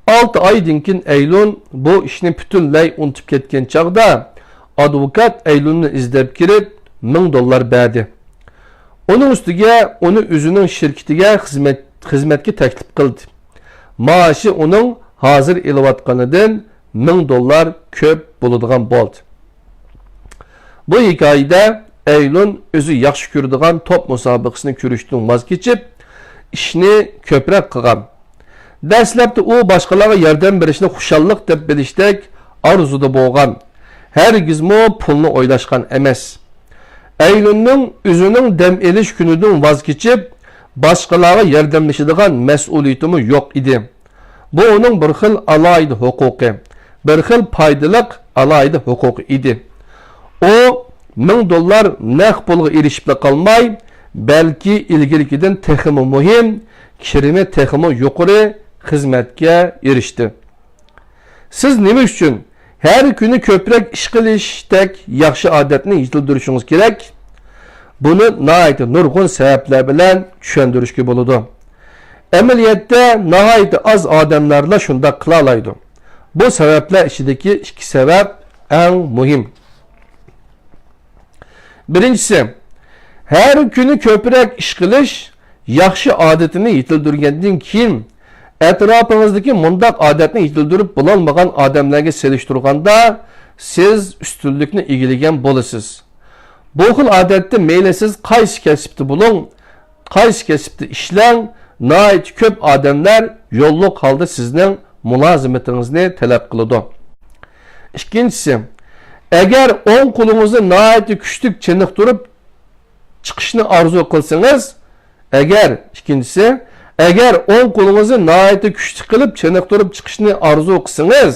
6 oydan keyin Eylon bu ishni butunlay unutib ketgan chaqda advokat Eylonni izlab kirib $1000 berdi. Onun ustiga uni o'zining shirkatiga xizmatga taklif qildi. Maaşı onun hozir elayotganidan $1000 ko'p bo'ladigan bo'ldi. Bu hikoyada Eylon o'zi yaxshi ko'radigan top musobaqasini ko'rishdan voz kechib, ishni ko'proq qilgan. Dastlabda u boshqalarga yordam berishni xushalliq deb bilishdek arzuda bo'lgan. Hargizmo pulni o'ylashgan emas. Eylonning o'zining dam elish kunidan voz kechib, boshqalarga yordamlashadigan mas'uliyatimi yo'q edi. Bu onun bir xil alayda huquqi, bir xil foydaliq alayda huquqi edi. O $1000 naq pulga erishib qolmay, balki ilgarigidan texmi muhim, kirimi texmi yuqori xizmatga erishdi. Siz nima uchun har kuni ko'proq ish qilishdek yaxshi odatni yetildirishingiz kerak? Buni nəhayət nurgun səbəblər bilan tushundirishga bo'ladi. Amaliyotda nəhayət az odamlarla shunda qila oladi. Bu sabablar ichidagi ikki sabab eng muhim. Birinchisi, har kuni ko'proq ish qilish yaxshi odatini yetildirgandan keyin atrofingizdagi mundaq odatni yetildirib bo'lolmagan odamlarga selishtirganda siz ustunlikni egallagan bo'lasiz. Bu xil odatda mayli siz qaysi kasbda bo'ling, qaysi kasbda ishlang, nəhayət ko'p odamlar yo'lliq holda sizning mulozimatingizni talab qiladi. Ikkinchisi, agar o'ng qo'lingizni nəhayət kuchli chiniqtirib chiqishni orzu qilsangiz, agar o'ng qo'lingizni nəhayət kuchli qilib chiniqtirib chiqishni orzu qilsangiz,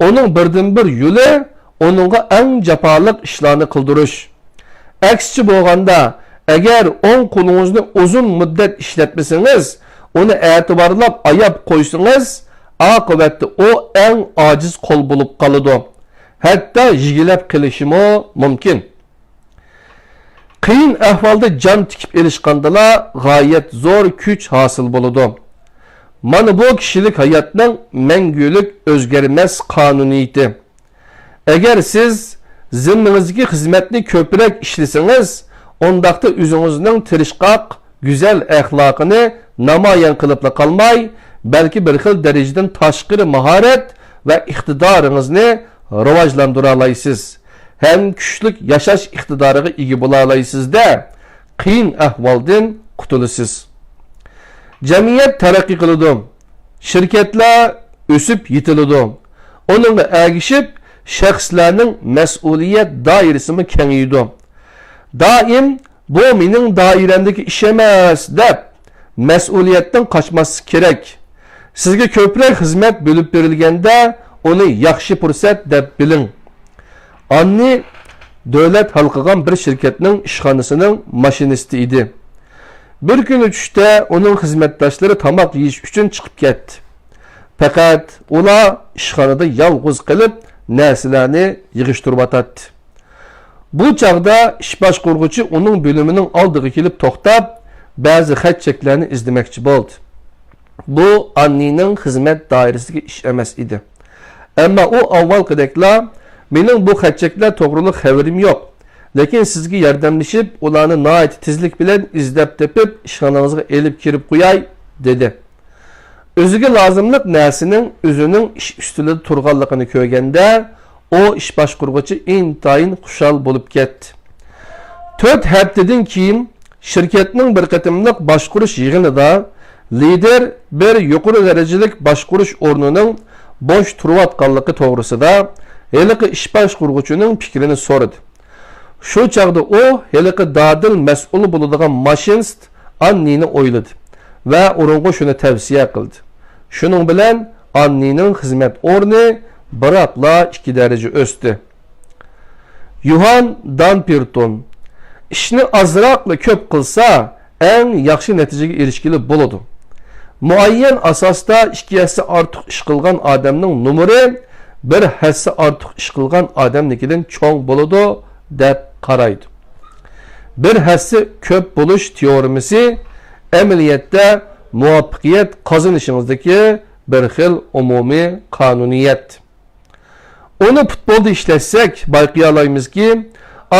uning birdan bir yo'li uningga eng jafoliq ishlarni qildirish. Aksicha bo'lganda, agar o'ng qo'lingizni uzun muddat ishlatmasangiz, uni e'tiborlab ayab qo'ysangiz, oqibatda o eng ojiz qo'l bo'lib qoladi. Hatto yigilab qilishi mumkin. Qiyin ahvolda jon tikib erishgandala g'oyat zo'r kuch hosil bo'ladi. Mana bu kishilik hayotning mangulik o'zgarmas qonuniyati. Agar siz zimmingizdagi xizmatni ko'proq ishlasangiz, ondaqda o'zingizning tirishqoq, go'zal axloqini namoyon qilib qolmay, balki bir xil darajadan tashqari mahorat va iqtidoringizni rivojlantira olasiz. Ham kuchli yashash iqtidoriga ega bo'la olasizda qiyin ahvoldan qutulasiz. Jamiyat taraqqiy qiladi. Shirkatlar o'sib yetiladi. Uningga ergishib shaxslarning mas'uliyat doirasini kengaydi. Doim bu mening doiramdagi ish emas deb mas'uliyatdan qochmaslik kerak. Sizga ko'proq xizmat bo'lib berilganda uni yaxshi fursat deb biling. Anni davlat halqagan bir shirkatning ishxonasining mashinisti edi. Bir kun tushda uning xizmatdoshlari tomoq yeyish uchun chiqib ketdi. Faqat ular ishxonada yolg'iz qilib narsalarni yig'ishtirib o'tadi. Bu chaqda ish boshqaruvchi uning bo'limining oldiga kelib to'xtab, ba'zi xat-cheklarni izlamoqchi bo'ldi. Bu Annining xizmat doirasiga ish emas edi. Ammo u avvalgidekla mening bu xat-cheklar to'g'riliq xabarim yo'q. Lekin sizga yordamlashib, ularni nihoyat tezlik bilan izlab tepib, ishxonangizga elib kirib qo'yay dedi. O'ziga lozimlik narsaning o'zining ish ustida turganligini ko'rganda, o ish boshqaruvchi intayin xushal bo'lib ketdi. 4 haftadan keyin şirketning bir qatimliq boshqarish yig'inida lider bir yuqori darajalik boshqarish o'rnining bo'sh turayotganligi to'g'risida heliqi ish boshqaruvchining fikrini so'radi. Shu chaqda u heliqi dadil mas'ul bo'ladigan mashinist Annini o'yladi va uningga shuni tavsiya qildi. Shuning bilan Annining xizmat o'rni biroqla 2 daraja o'sdi. Johan Danpirton ishni azroqla ko'p qilsa, eng yaxshi natijaga erishgili bo'ladi. Muayyan asosda 2 hassa ortiq ish qilgan odamning numeri 1 hassa ortiq ish qilgan odamnikidan cho'ng bo'ladi deb qaraydi. 1 hassa ko'p bo'lish teoriyasi amaliyotda muvaffaqiyat qozonishingizdagi bir xil umumiy qonuniyat. Onu futbolda ishlatsak, bayqay olamizki,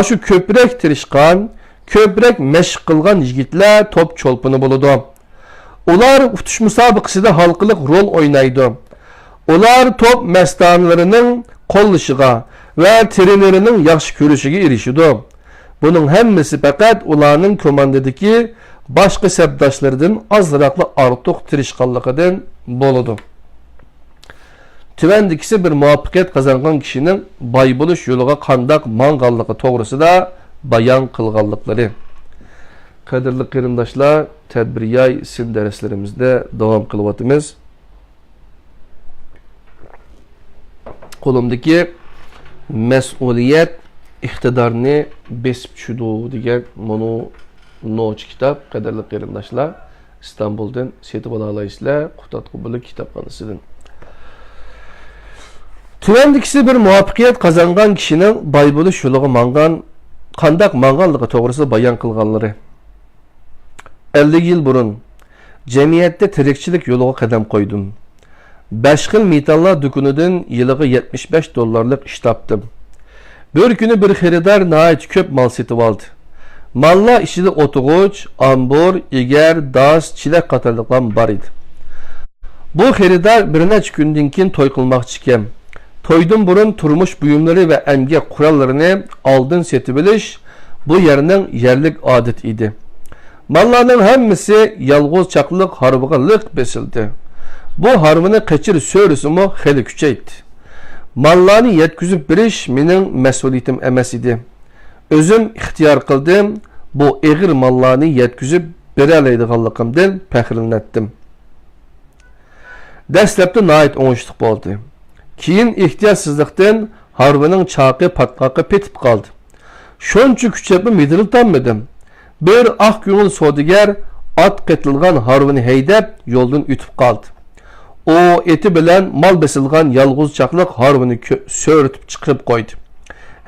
shu ko'proq tirishgan, ko'proq mashq qilgan yigitlar top cho'lpini bo'ladi. Ular utish musobaqasida halqiliq rol o'ynaydi. Ular top mastanlarining qo'llashiga va trenerining yaxshi ko'rishiga erishadi. Buning hammasi faqat ularning komandadagi boshqa sabdoshlaridan ozroqli ortiq tirishganligidan bo'ladi. Tuvandikisi bir muvaffaqiyat qozongan kishining boy bo'lish yo'liga qandoq manganligi to'g'risida bayon qilganliklari. Qadrli qarindoshlar, tadbiriyay sin darslarimizda davom qilyapmiz. Qo'limdagi mas'uliyat iqtidorni besib tushdi degan mono noch kitob, qadrli qarindoshlar, İstanbuldan setib ola olasizlar, Qutatqubilik kitobxonasidan. Tuvandikisi bir muvaffaqiyat qozongan kishining boy bo'lish yo'liga qandoq manganligi to'g'risida bayon qilganlari. 50 yil burun jamiyatda tirikchilik yo'liga qadam qo'ydim. 5 xil metallar do'konidan yiliga $75 ish topdim. Bir kuni bir xaridor nihoyat ko'p mal setib oldi. Mallar ichida o'tug'uch, ambur, egar, das, chilak qatorliqlar bor edi. Bu xaridor bir necha kundan keyin to'y qilmoqchi ekan. To'ydan burun turmush buyumlari va emgak qurollarini oldin setib olish bu yerning yerlik odat edi. Mallarning hammasi yolg'iz chaqliq harbiga liq besildi. Bu harbini qechir so'risimi xeli kuchaydi. Mallarni yetkazib berish mening mas'uliyatim emas edi. O'zim ixtiyor qildim. Bu eg'ir mallarni yetkazib bera oladiganligimdan faxrlandim. Dastlabda nihoyat o'ngishli bo'ldi. Keyin ehtiyotsizlikdan harbining chaqi patqoqqa petib qoldi. Shuncha kuchab midriltanmadim. Bir oq ko'ngil savdogar ot qetilgan harbini haydab yo'ldan o'tib qoldi. O eti bilan mal besilgan yolg'iz chaqliq harbini so'ritib chiqib qo'ydi.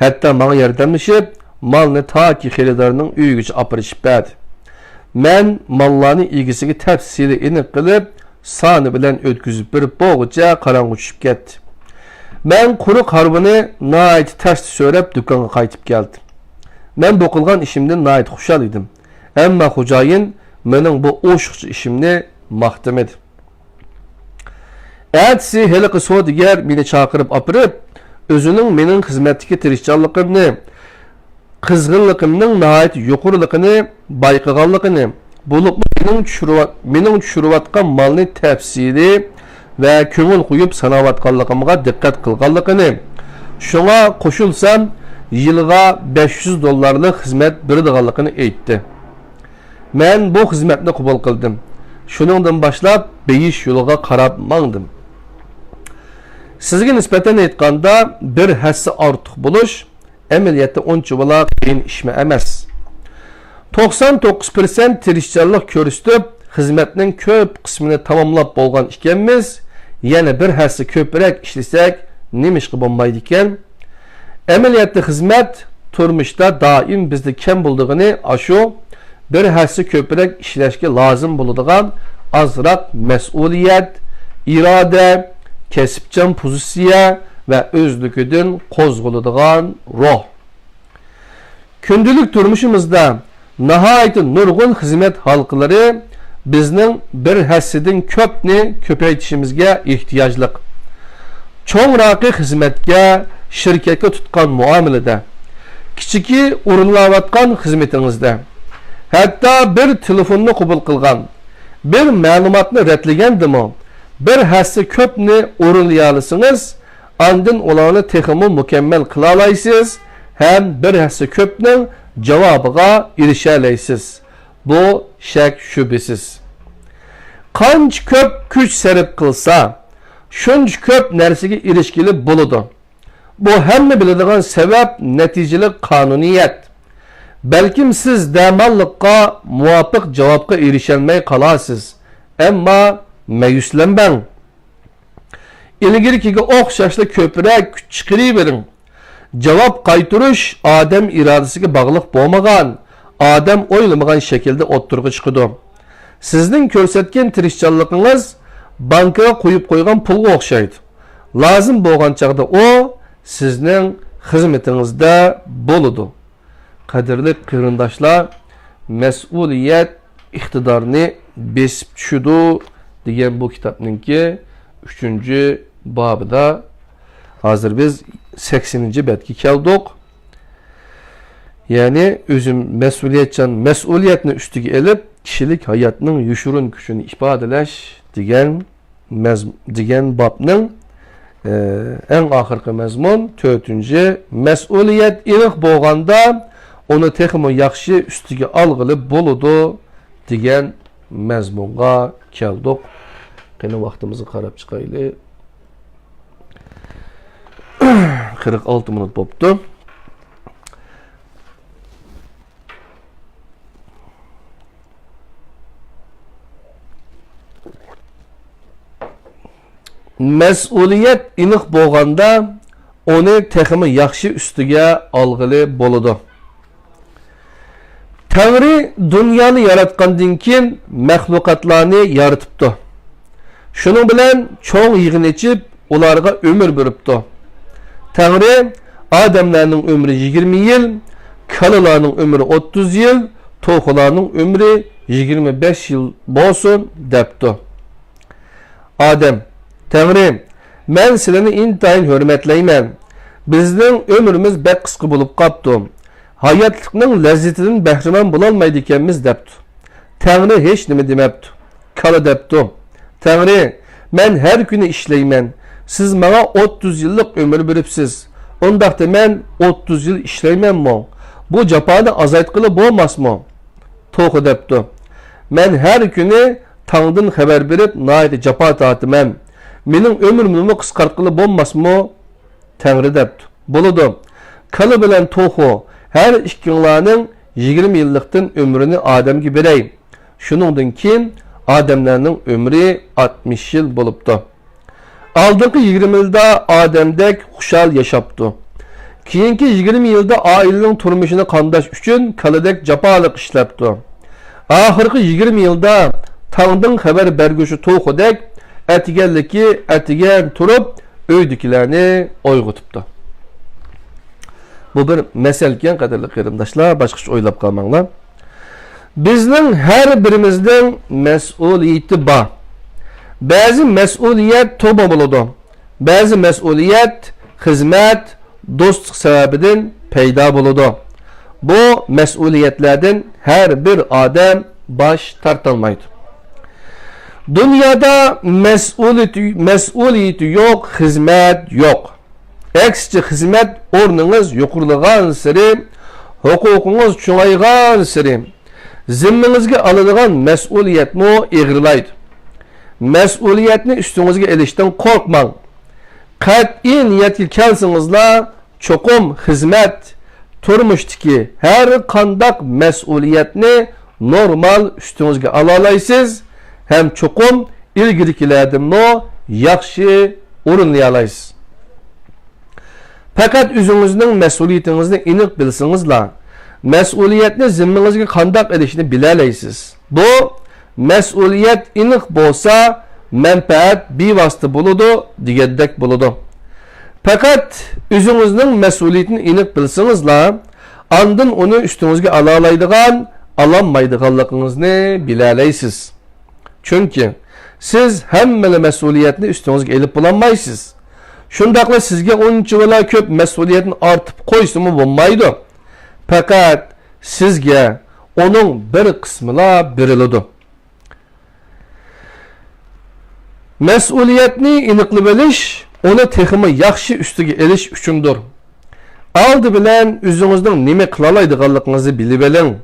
Hatto menga yordamlashib, malni taki xaridorning uyigacha olib borishib berdi. Men mallarni egasiga tafsili aniq qilib, soni bilan o'tkazib bir bo'g'icha qorong'i tushib ketdi. Men quruq harbini nihoyat tashti so'rab do'konga qaytib keldim. Men bu qilgan ishimdan nihoyat xushal edim. Ammo xo'jayin mening bu o'shiqchi ishimni maqtamadi. Ertesi heliqi savdogar meni chaqirib opirib, o'zining mening xizmatga tirishchanligimni, qizg'inligimning nihoyat yuqoriligini bayqaganligini, bo'lib mening tushirayotgan malni tafsili va ko'ngil qo'yib sanayotganligimga diqqat qilganligini, shunga qo'shilsam yilga $500 xizmat beradiganligini aytdi. Men bu xizmatni qabul qildim. Shuningdan boshlab beyish yo'liga qarab mangdim. Sizga nisbatan aytganda bir hassa ortiq bo'lish amaliyotda uncha bo'la qiyin ish emas. 99% tirishchanlik ko'rsatib, xizmatning ko'p qismini tamomlab bo'lgan ekanmiz. Yana bir hassa ko'proq ishlasak, nima ish bo'lmaydi ekan? Amaliyotda xizmat turmushda doim bizda kam bo'ldigini ashu bir hassa ko'proq ishlashga lozim bo'ladigan azroq mas'uliyat, iroda, kasbchan pozitsiya va o'zligidan qo'zg'aladigan ruh. Kundalik turmushimizda nihoyat nurg'un xizmat halqalari bizning bir hassidan ko'pni ko'paytirishimizga ehtiyojliq. Cho'ngroq xizmatga, shirkatga tutgan muomalada, kichiki o'rinlayotgan xizmetingizda, hatto bir telefonni qabul qilgan, bir ma'lumotni redlagandimi, bir hassa ko'pni o'rinlay olsangiz, andin ularni texmo mukammal qila olasiz, ham bir hassa ko'pning javobiga erisha olasiz. Bu shak shubhasiz. Qancha ko'p kuch sarf qilsa, shuncha ko'p narsaga erishgili bo'ladi. Bu hamma biladigan sabab natijali qonuniyat. Balkim siz damallikqa muvofiq javobga erisholmay qolasiz. Ammo mayuslanmang. Ilgarikiga o'xshashli ko'proq kuch chiqaravering. Javob qaytarish odam irodasiga bog'liq bo'lmagan, odam o'ylamagan shaklda o'ttirg'i chiqadi. Sizning ko'rsatgan tirishchanligingiz bankaga qo'yib qo'ygan pulga o'xshaydi. Lozim bo'lgan chaqda o sizning xizmetingizda bo'ladi. Qadrli qarindoshlar, mas'uliyat iqtidorni besib tushudi degan bu kitobningki 3-bobida hozir biz 80-betga keldik. Ya'ni o'zim mas'uliyatni ustiga elib, kishilik hayotning yushurun kuchini ifodalash degan bobning eng oxirgi mazmun 4-mas'uliyat iliq bo'lganda uni texmo yaxshi ustiga olg'ilib bo'ladi degan mazmunga keldik. Qani vaqtimizni qarab chiqaylik. 46 minut bo'libdi. Mas'uliyat iniq bo'lganda uni texmi yaxshi ustiga olg'ili bo'ladi. Tangri dunyoni yaratgandan keyin mahluqotlarni yaratibdi. Shuning bilan cho'ng yig'in ichib, ularga umr beribdi. Tangri odamlarning umri 20 yil, kalalarning umri 30 yil, to'qlarning umri 25 yil bo'lsin debdi. Odam: Tangri, men sizlarni intayin hurmatlayman. Bizning umrimiz bek qisqa bo'lib qopti. Hayotlikning lazzatidan bahramand bo'la olmaydi ekanmiz debdi. Tangri hech nima demabdi. Kala debdi: Tangri, men har kuni ishlayman. Siz menga 30 yillik umr beribsiz. Undaqda men 30 yil ishlaymanmi? Bu jafoni azaytqili bo'lmasmi? To'g'ri debdi. Men har kuni tangdan xabar berib, naydi jafo tortaman. Mening ömrümni qisqartqili bo'lmasmi? Tangri debdi. Bo'ladi. Kala bilan to'xu har ikkinglarning 20 yillikdan ömrünü odamga beray. Shuningdan keyin odamlarning umri 60 yil bo'libdi. Oldingi 20 yilda odamdek xushal yashapti. Keyingi 20 yilda oilaning turmushini qondash uchun kaladek jafoliq ishlabdi. Oxirgi 20 yilda tangdan xabar berguchi to'xudek atigan turib uydagilarni uyg'otibdi. Bu bir masalkan qadrli qarindoshlar, boshqacha o'ylab qolmanglar. Bizning har birimizning mas'uliyati bor. Ba'zi mas'uliyat to'ba bo'ladi. Ba'zi mas'uliyat xizmat, do'stlik sababidan paydo bo'ladi. Bu mas'uliyatlardan har bir odam bosh tortolmaydi. Dünyada mas'uliyeti yok, hizmet yok. Aksice hizmet o'rningiz yuqurlagan siri, huquqingiz cho'ngaygan siri, zimmingizga oladigan mas'uliyatni egrilaydi. Mas'uliyatni ustingizga ilishdan qo'rqmang. Qat'iy niyatga kelsingizlar, cho'qim xizmat, turmushdagi har qanday mas'uliyatni normal ustingizga ola olasiz. Hem çokum ilgilikilerden yaxshi o'rinlay olasiz. Fakat o'zingizning mas'uliyatinizni aniq bilsingizlar, mas'uliyatni zimmangizga qanday ilishni bilalaysiz. Bu mas'uliyat aniq bo'lsa, manfaat bevosita bo'ladi degandek bo'ladi. Fakat o'zingizning mas'uliyatini aniq bilsingizlar, andin uni ustingizga ola oladigan, ololmaydiganligingizni bilalaysiz. Çünkü siz hemmeli mas'uliyatni ustingizga elib bo'lolmaysiz. Shundaqla sizga uncha ko'p mas'uliyatni ortib qo'ysimi bo'lmaydi. Fakat sizge onun bir kısmına beriladi. Mesuliyetni iniqli bilish, onu teximi yaxshi ustiga elish uchundir. Aldı bilen özünüzden nime kılalaydıqanlığınızı bilip elin.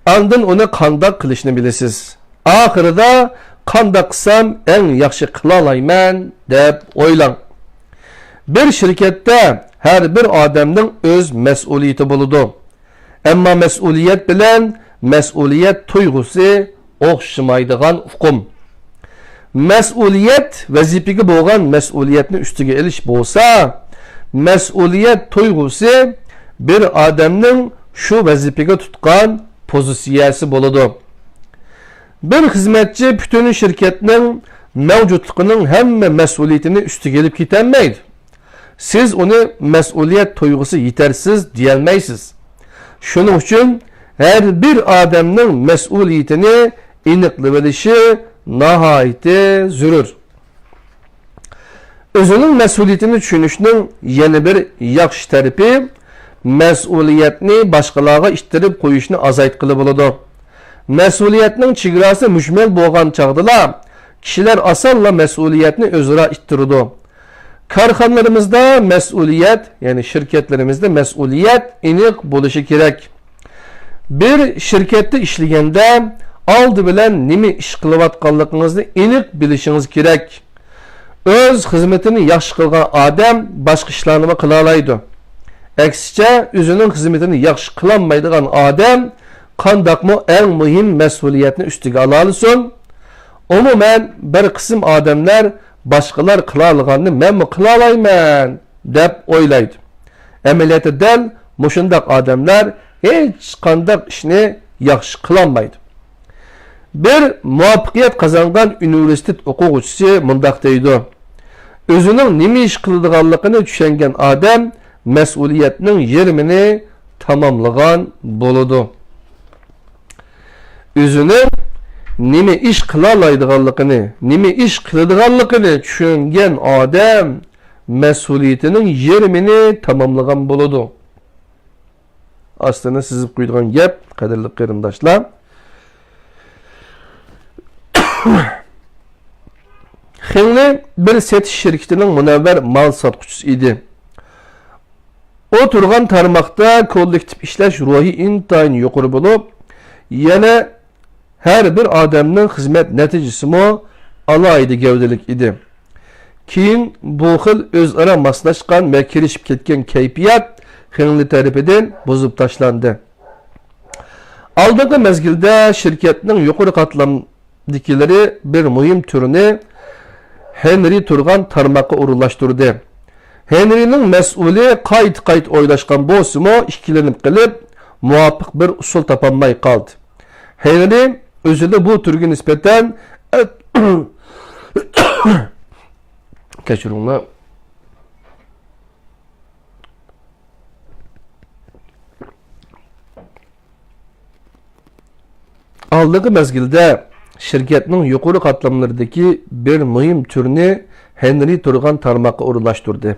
Andın onu qandaq qilishni bilesiz. Ahirida qandaq qilsam en yaxshi qilalayman deb o'ylang. Bir şirketde her bir adamning öz mesuliyeti bo'ladi. Ammo mesuliyet bilen mesuliyet tuyg'usi o'xshamaydigan uqum. Mesuliyet vazifegi bo'lgan mesuliyetni ustiga elish bo'lsa, mesuliyet tuyg'usi bir adamning shu vazifega tutgan pozitsiyasi bo'ladi. Bir xizmatchi butun shirkatning mavjudligining hamma mas'uliyatini ustiga olib ketolmaydi. Siz uni mas'uliyat tuyg'usi yetarsiz deyolmaysiz. Shuning uchun her bir adamning mas'uliyatini aniqlab bilishi nihoyatda zarur. Özünün mas'uliyatini tushunishning yana bir yaxshi tarafi mas'uliyatni boshqalarga ittirib qo'yishni azaytqili bo'ladi. Mas'uliyatning chegarasi mushmal bo'lgan chaqdala kishilar osonla mas'uliyatni o'zaro ittiradi. Korxonalarimizda mas'uliyat, ya'ni shirkatlarimizda mas'uliyat aniq bo'lishi kerak. Bir shirkatda ishlaganda oldi bilan nima ish qilayotganligingizni aniq bilishingiz kerak. Öz xizmetini yaxshi qilgan odam boshqa ishlarni qila oladi. Aksicha o'zining xizmetini yaxshi qilolmaydigan odam qandaqmi eng muhim mas'uliyatni ustiga ola olsin. Umuman bir qism odamlar boshqalar qila olganini men qila olmayman deb o'ylaydi. Amaliyotda dal mushundaq odamlar hech qanday ishni yaxshi qila olmaydi. Bir muvaffaqiyat qozongan universitet o'quvchisi mundaq deydi: Özünün nima ish qiladiganligini tushungan odam mas'uliyatning yarmini tamomlagan bo'ladi. Özünün nima ish qilaoladiganligini, nima ish qiladiganligini tushungan odam mas'uliyatining yarmini tamomlagan bo'ladi. Aslında sizib qo'ydigan gap, qadrli qarindoshlar. Xinli bir setiş şirketinin münevver mal satqıcısı idi. O turgan tarmaqda kollektiv işleş ruhi intayin yuqori bo'lib, yana her bir adamning xizmat natijasi mo alayda gavdalik idi. Keyin bu xil o'zaro moslashgan va kirishib ketgan kayfiyat Xinli tarafidan buzib tashlandi. Oldingi mezgilda shirkatning yuqori qatlamdagileri bir muhim turini Henry turgan tarmaqqa o'rinlashtirdi. Henry'ning mas'uli qayt o'ylashgan bo'lsa-mo, ikkilanib qilib, muvofiq bir usul topolmay qoldi. Henry o'zida bu turga nisbatan kechiringlar. Oldingi mezgilda şirketning yuqori qatlamlaridagi bir muhim turni Henry turgan tarmoqqa o'rinlashtirdi.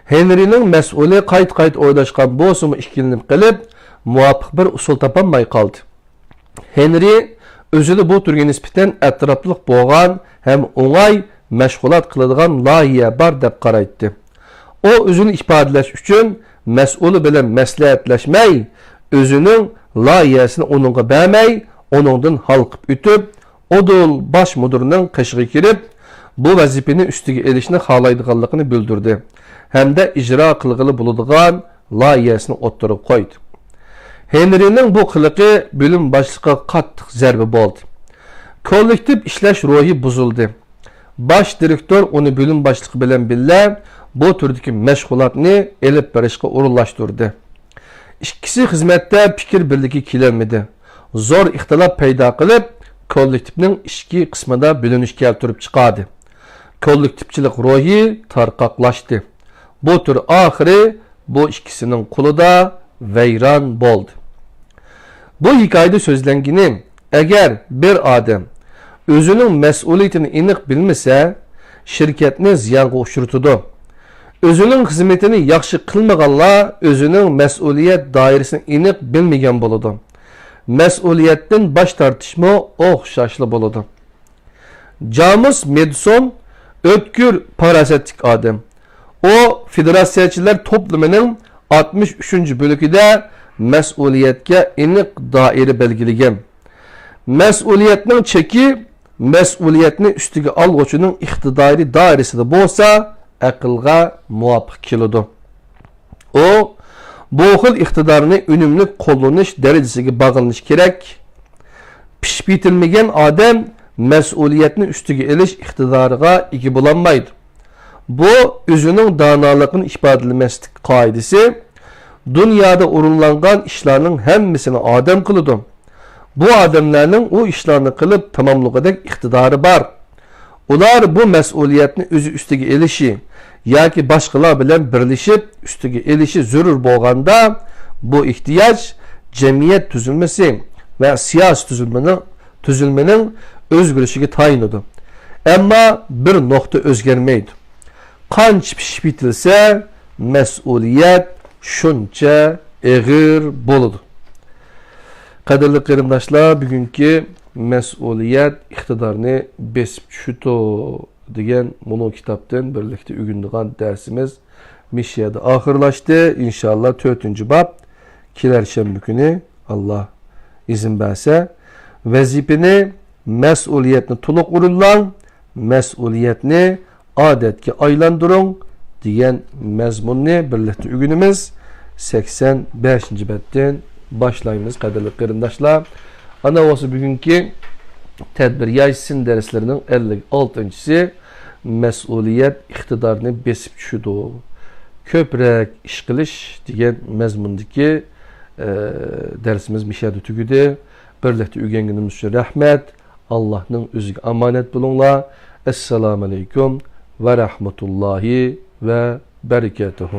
Henry'ning mas'uli qayt o'ylashgan bo'lsa-mu ikkilanib qilib, muvofiq bir usul topolmay qoldi. Henry o'zida bu turga nisbatan atrofliq bo'lgan ham o'ng'ay mashg'ulot qiladigan loyiha bor deb qaraydi. O o'zini ifodalash uchun mas'uli bilan maslahatlashmay, o'zining loyihasini uningga bermay, onundan halqib o'tib, odul baş müdürünün qishig'i kirib, bu vazifani ustiga elishni xohlaydiganligini bildirdi. Hamda ijro qilg'ili bo'ladigan loyihasini o'ttirib qo'ydi. Henry'ning bu qiliqi bo'lim boshlig'iga qattiq zarba bo'ldi. Kollektiv ishlash ruhi buzildi. Baş direktor uni bo'lim boshlig'i bilan birga bu turdagi mashg'ulotni elib berishga o'rinlashtirdi. İkisi xizmatda fikr birligi kelmedi. Zor ixtilof paydo qilib, kollektivning ishki qismida bo'linish keltirib chiqadi. Kollektivchilik ruhi tarqoqlashdi. Bu tur oxiri bu ikkisining qo'lida vayron bo'ldi. Bu hikoyada so'zlangani, agar bir odam o'zining mas'uliyatini aniq bilmasa, shirkatni ziyonga uchratadi. Özünün hizmetini yaxşı qılmaganlar özünün məsuliyyət dairesini iniq bilməyən boludu. Məsuliyyətdən baş tartışma oxşaşlı boludu. James Madison ötkür parasetlik adam. O federasiyachilar topluminin 63. bölüküde məsuliyyətə iniq daire belgilagan. Məsuliyyətning cheki məsuliyyətni üstüge alğuchunun iqtidari dairesida bolsa aqlga muvofiq keladi. O bu xil iqtidarni unumli qo'llanish darajasiga bog'lanish kerak. Pishib yetilmagan odam mas'uliyatni ustiga elish iqtidoriga ega bo'lolmaydi. Bu o'zining donoligini ifodalamaslik qoidasi dunyoda o'rinlangan ishlarning hammasini odam qiladi. Bu odamlarning u ishlarni qilib tamomlagudek iqtidori bor. Ular bu mas'uliyatni o'zi ustiga elishi yoki boshqalar bilan birlashib ustiga elishi zarur bo'lganda bu ehtiyoj jamiyat tuzilmasi va siyosiy tuzilmaning o'zgarishiga tayinadi. Ammo bir nuqta o'zgarmaydi. Qancha pishib yetilsa mas'uliyat shuncha og'ir bo'ladi. Qadrli qarindoshlar, bugungi mas'uliyat iqtidorni besib tushdi degan bunu kitaptan birlikte ügündiğen dersimiz Mişya'da ahırlaştı. İnşallah 4. bab kelar şembe günü Allah izin verse vazifeni mas'uliyatni to'liq o'rinlang, mas'uliyatni odatga aylantiring degan mazmunni birlikte ügünimiz 85. batdan başlaymiz qadrli qarindoshlar. Ana o'sha bugungi tedbir yaysin derslerinin 56-sı mas'uliyat iqtidorni besib tushdi. Ko'proq ish qilish degan mazmundagi dersimiz Mişya'da tugudi. Birlikte o'rganganimiz uchun rahmat. Allohning o'ziga omonat bo'linglar. Assalomu alaykum va rahmatullohi va barakatuh.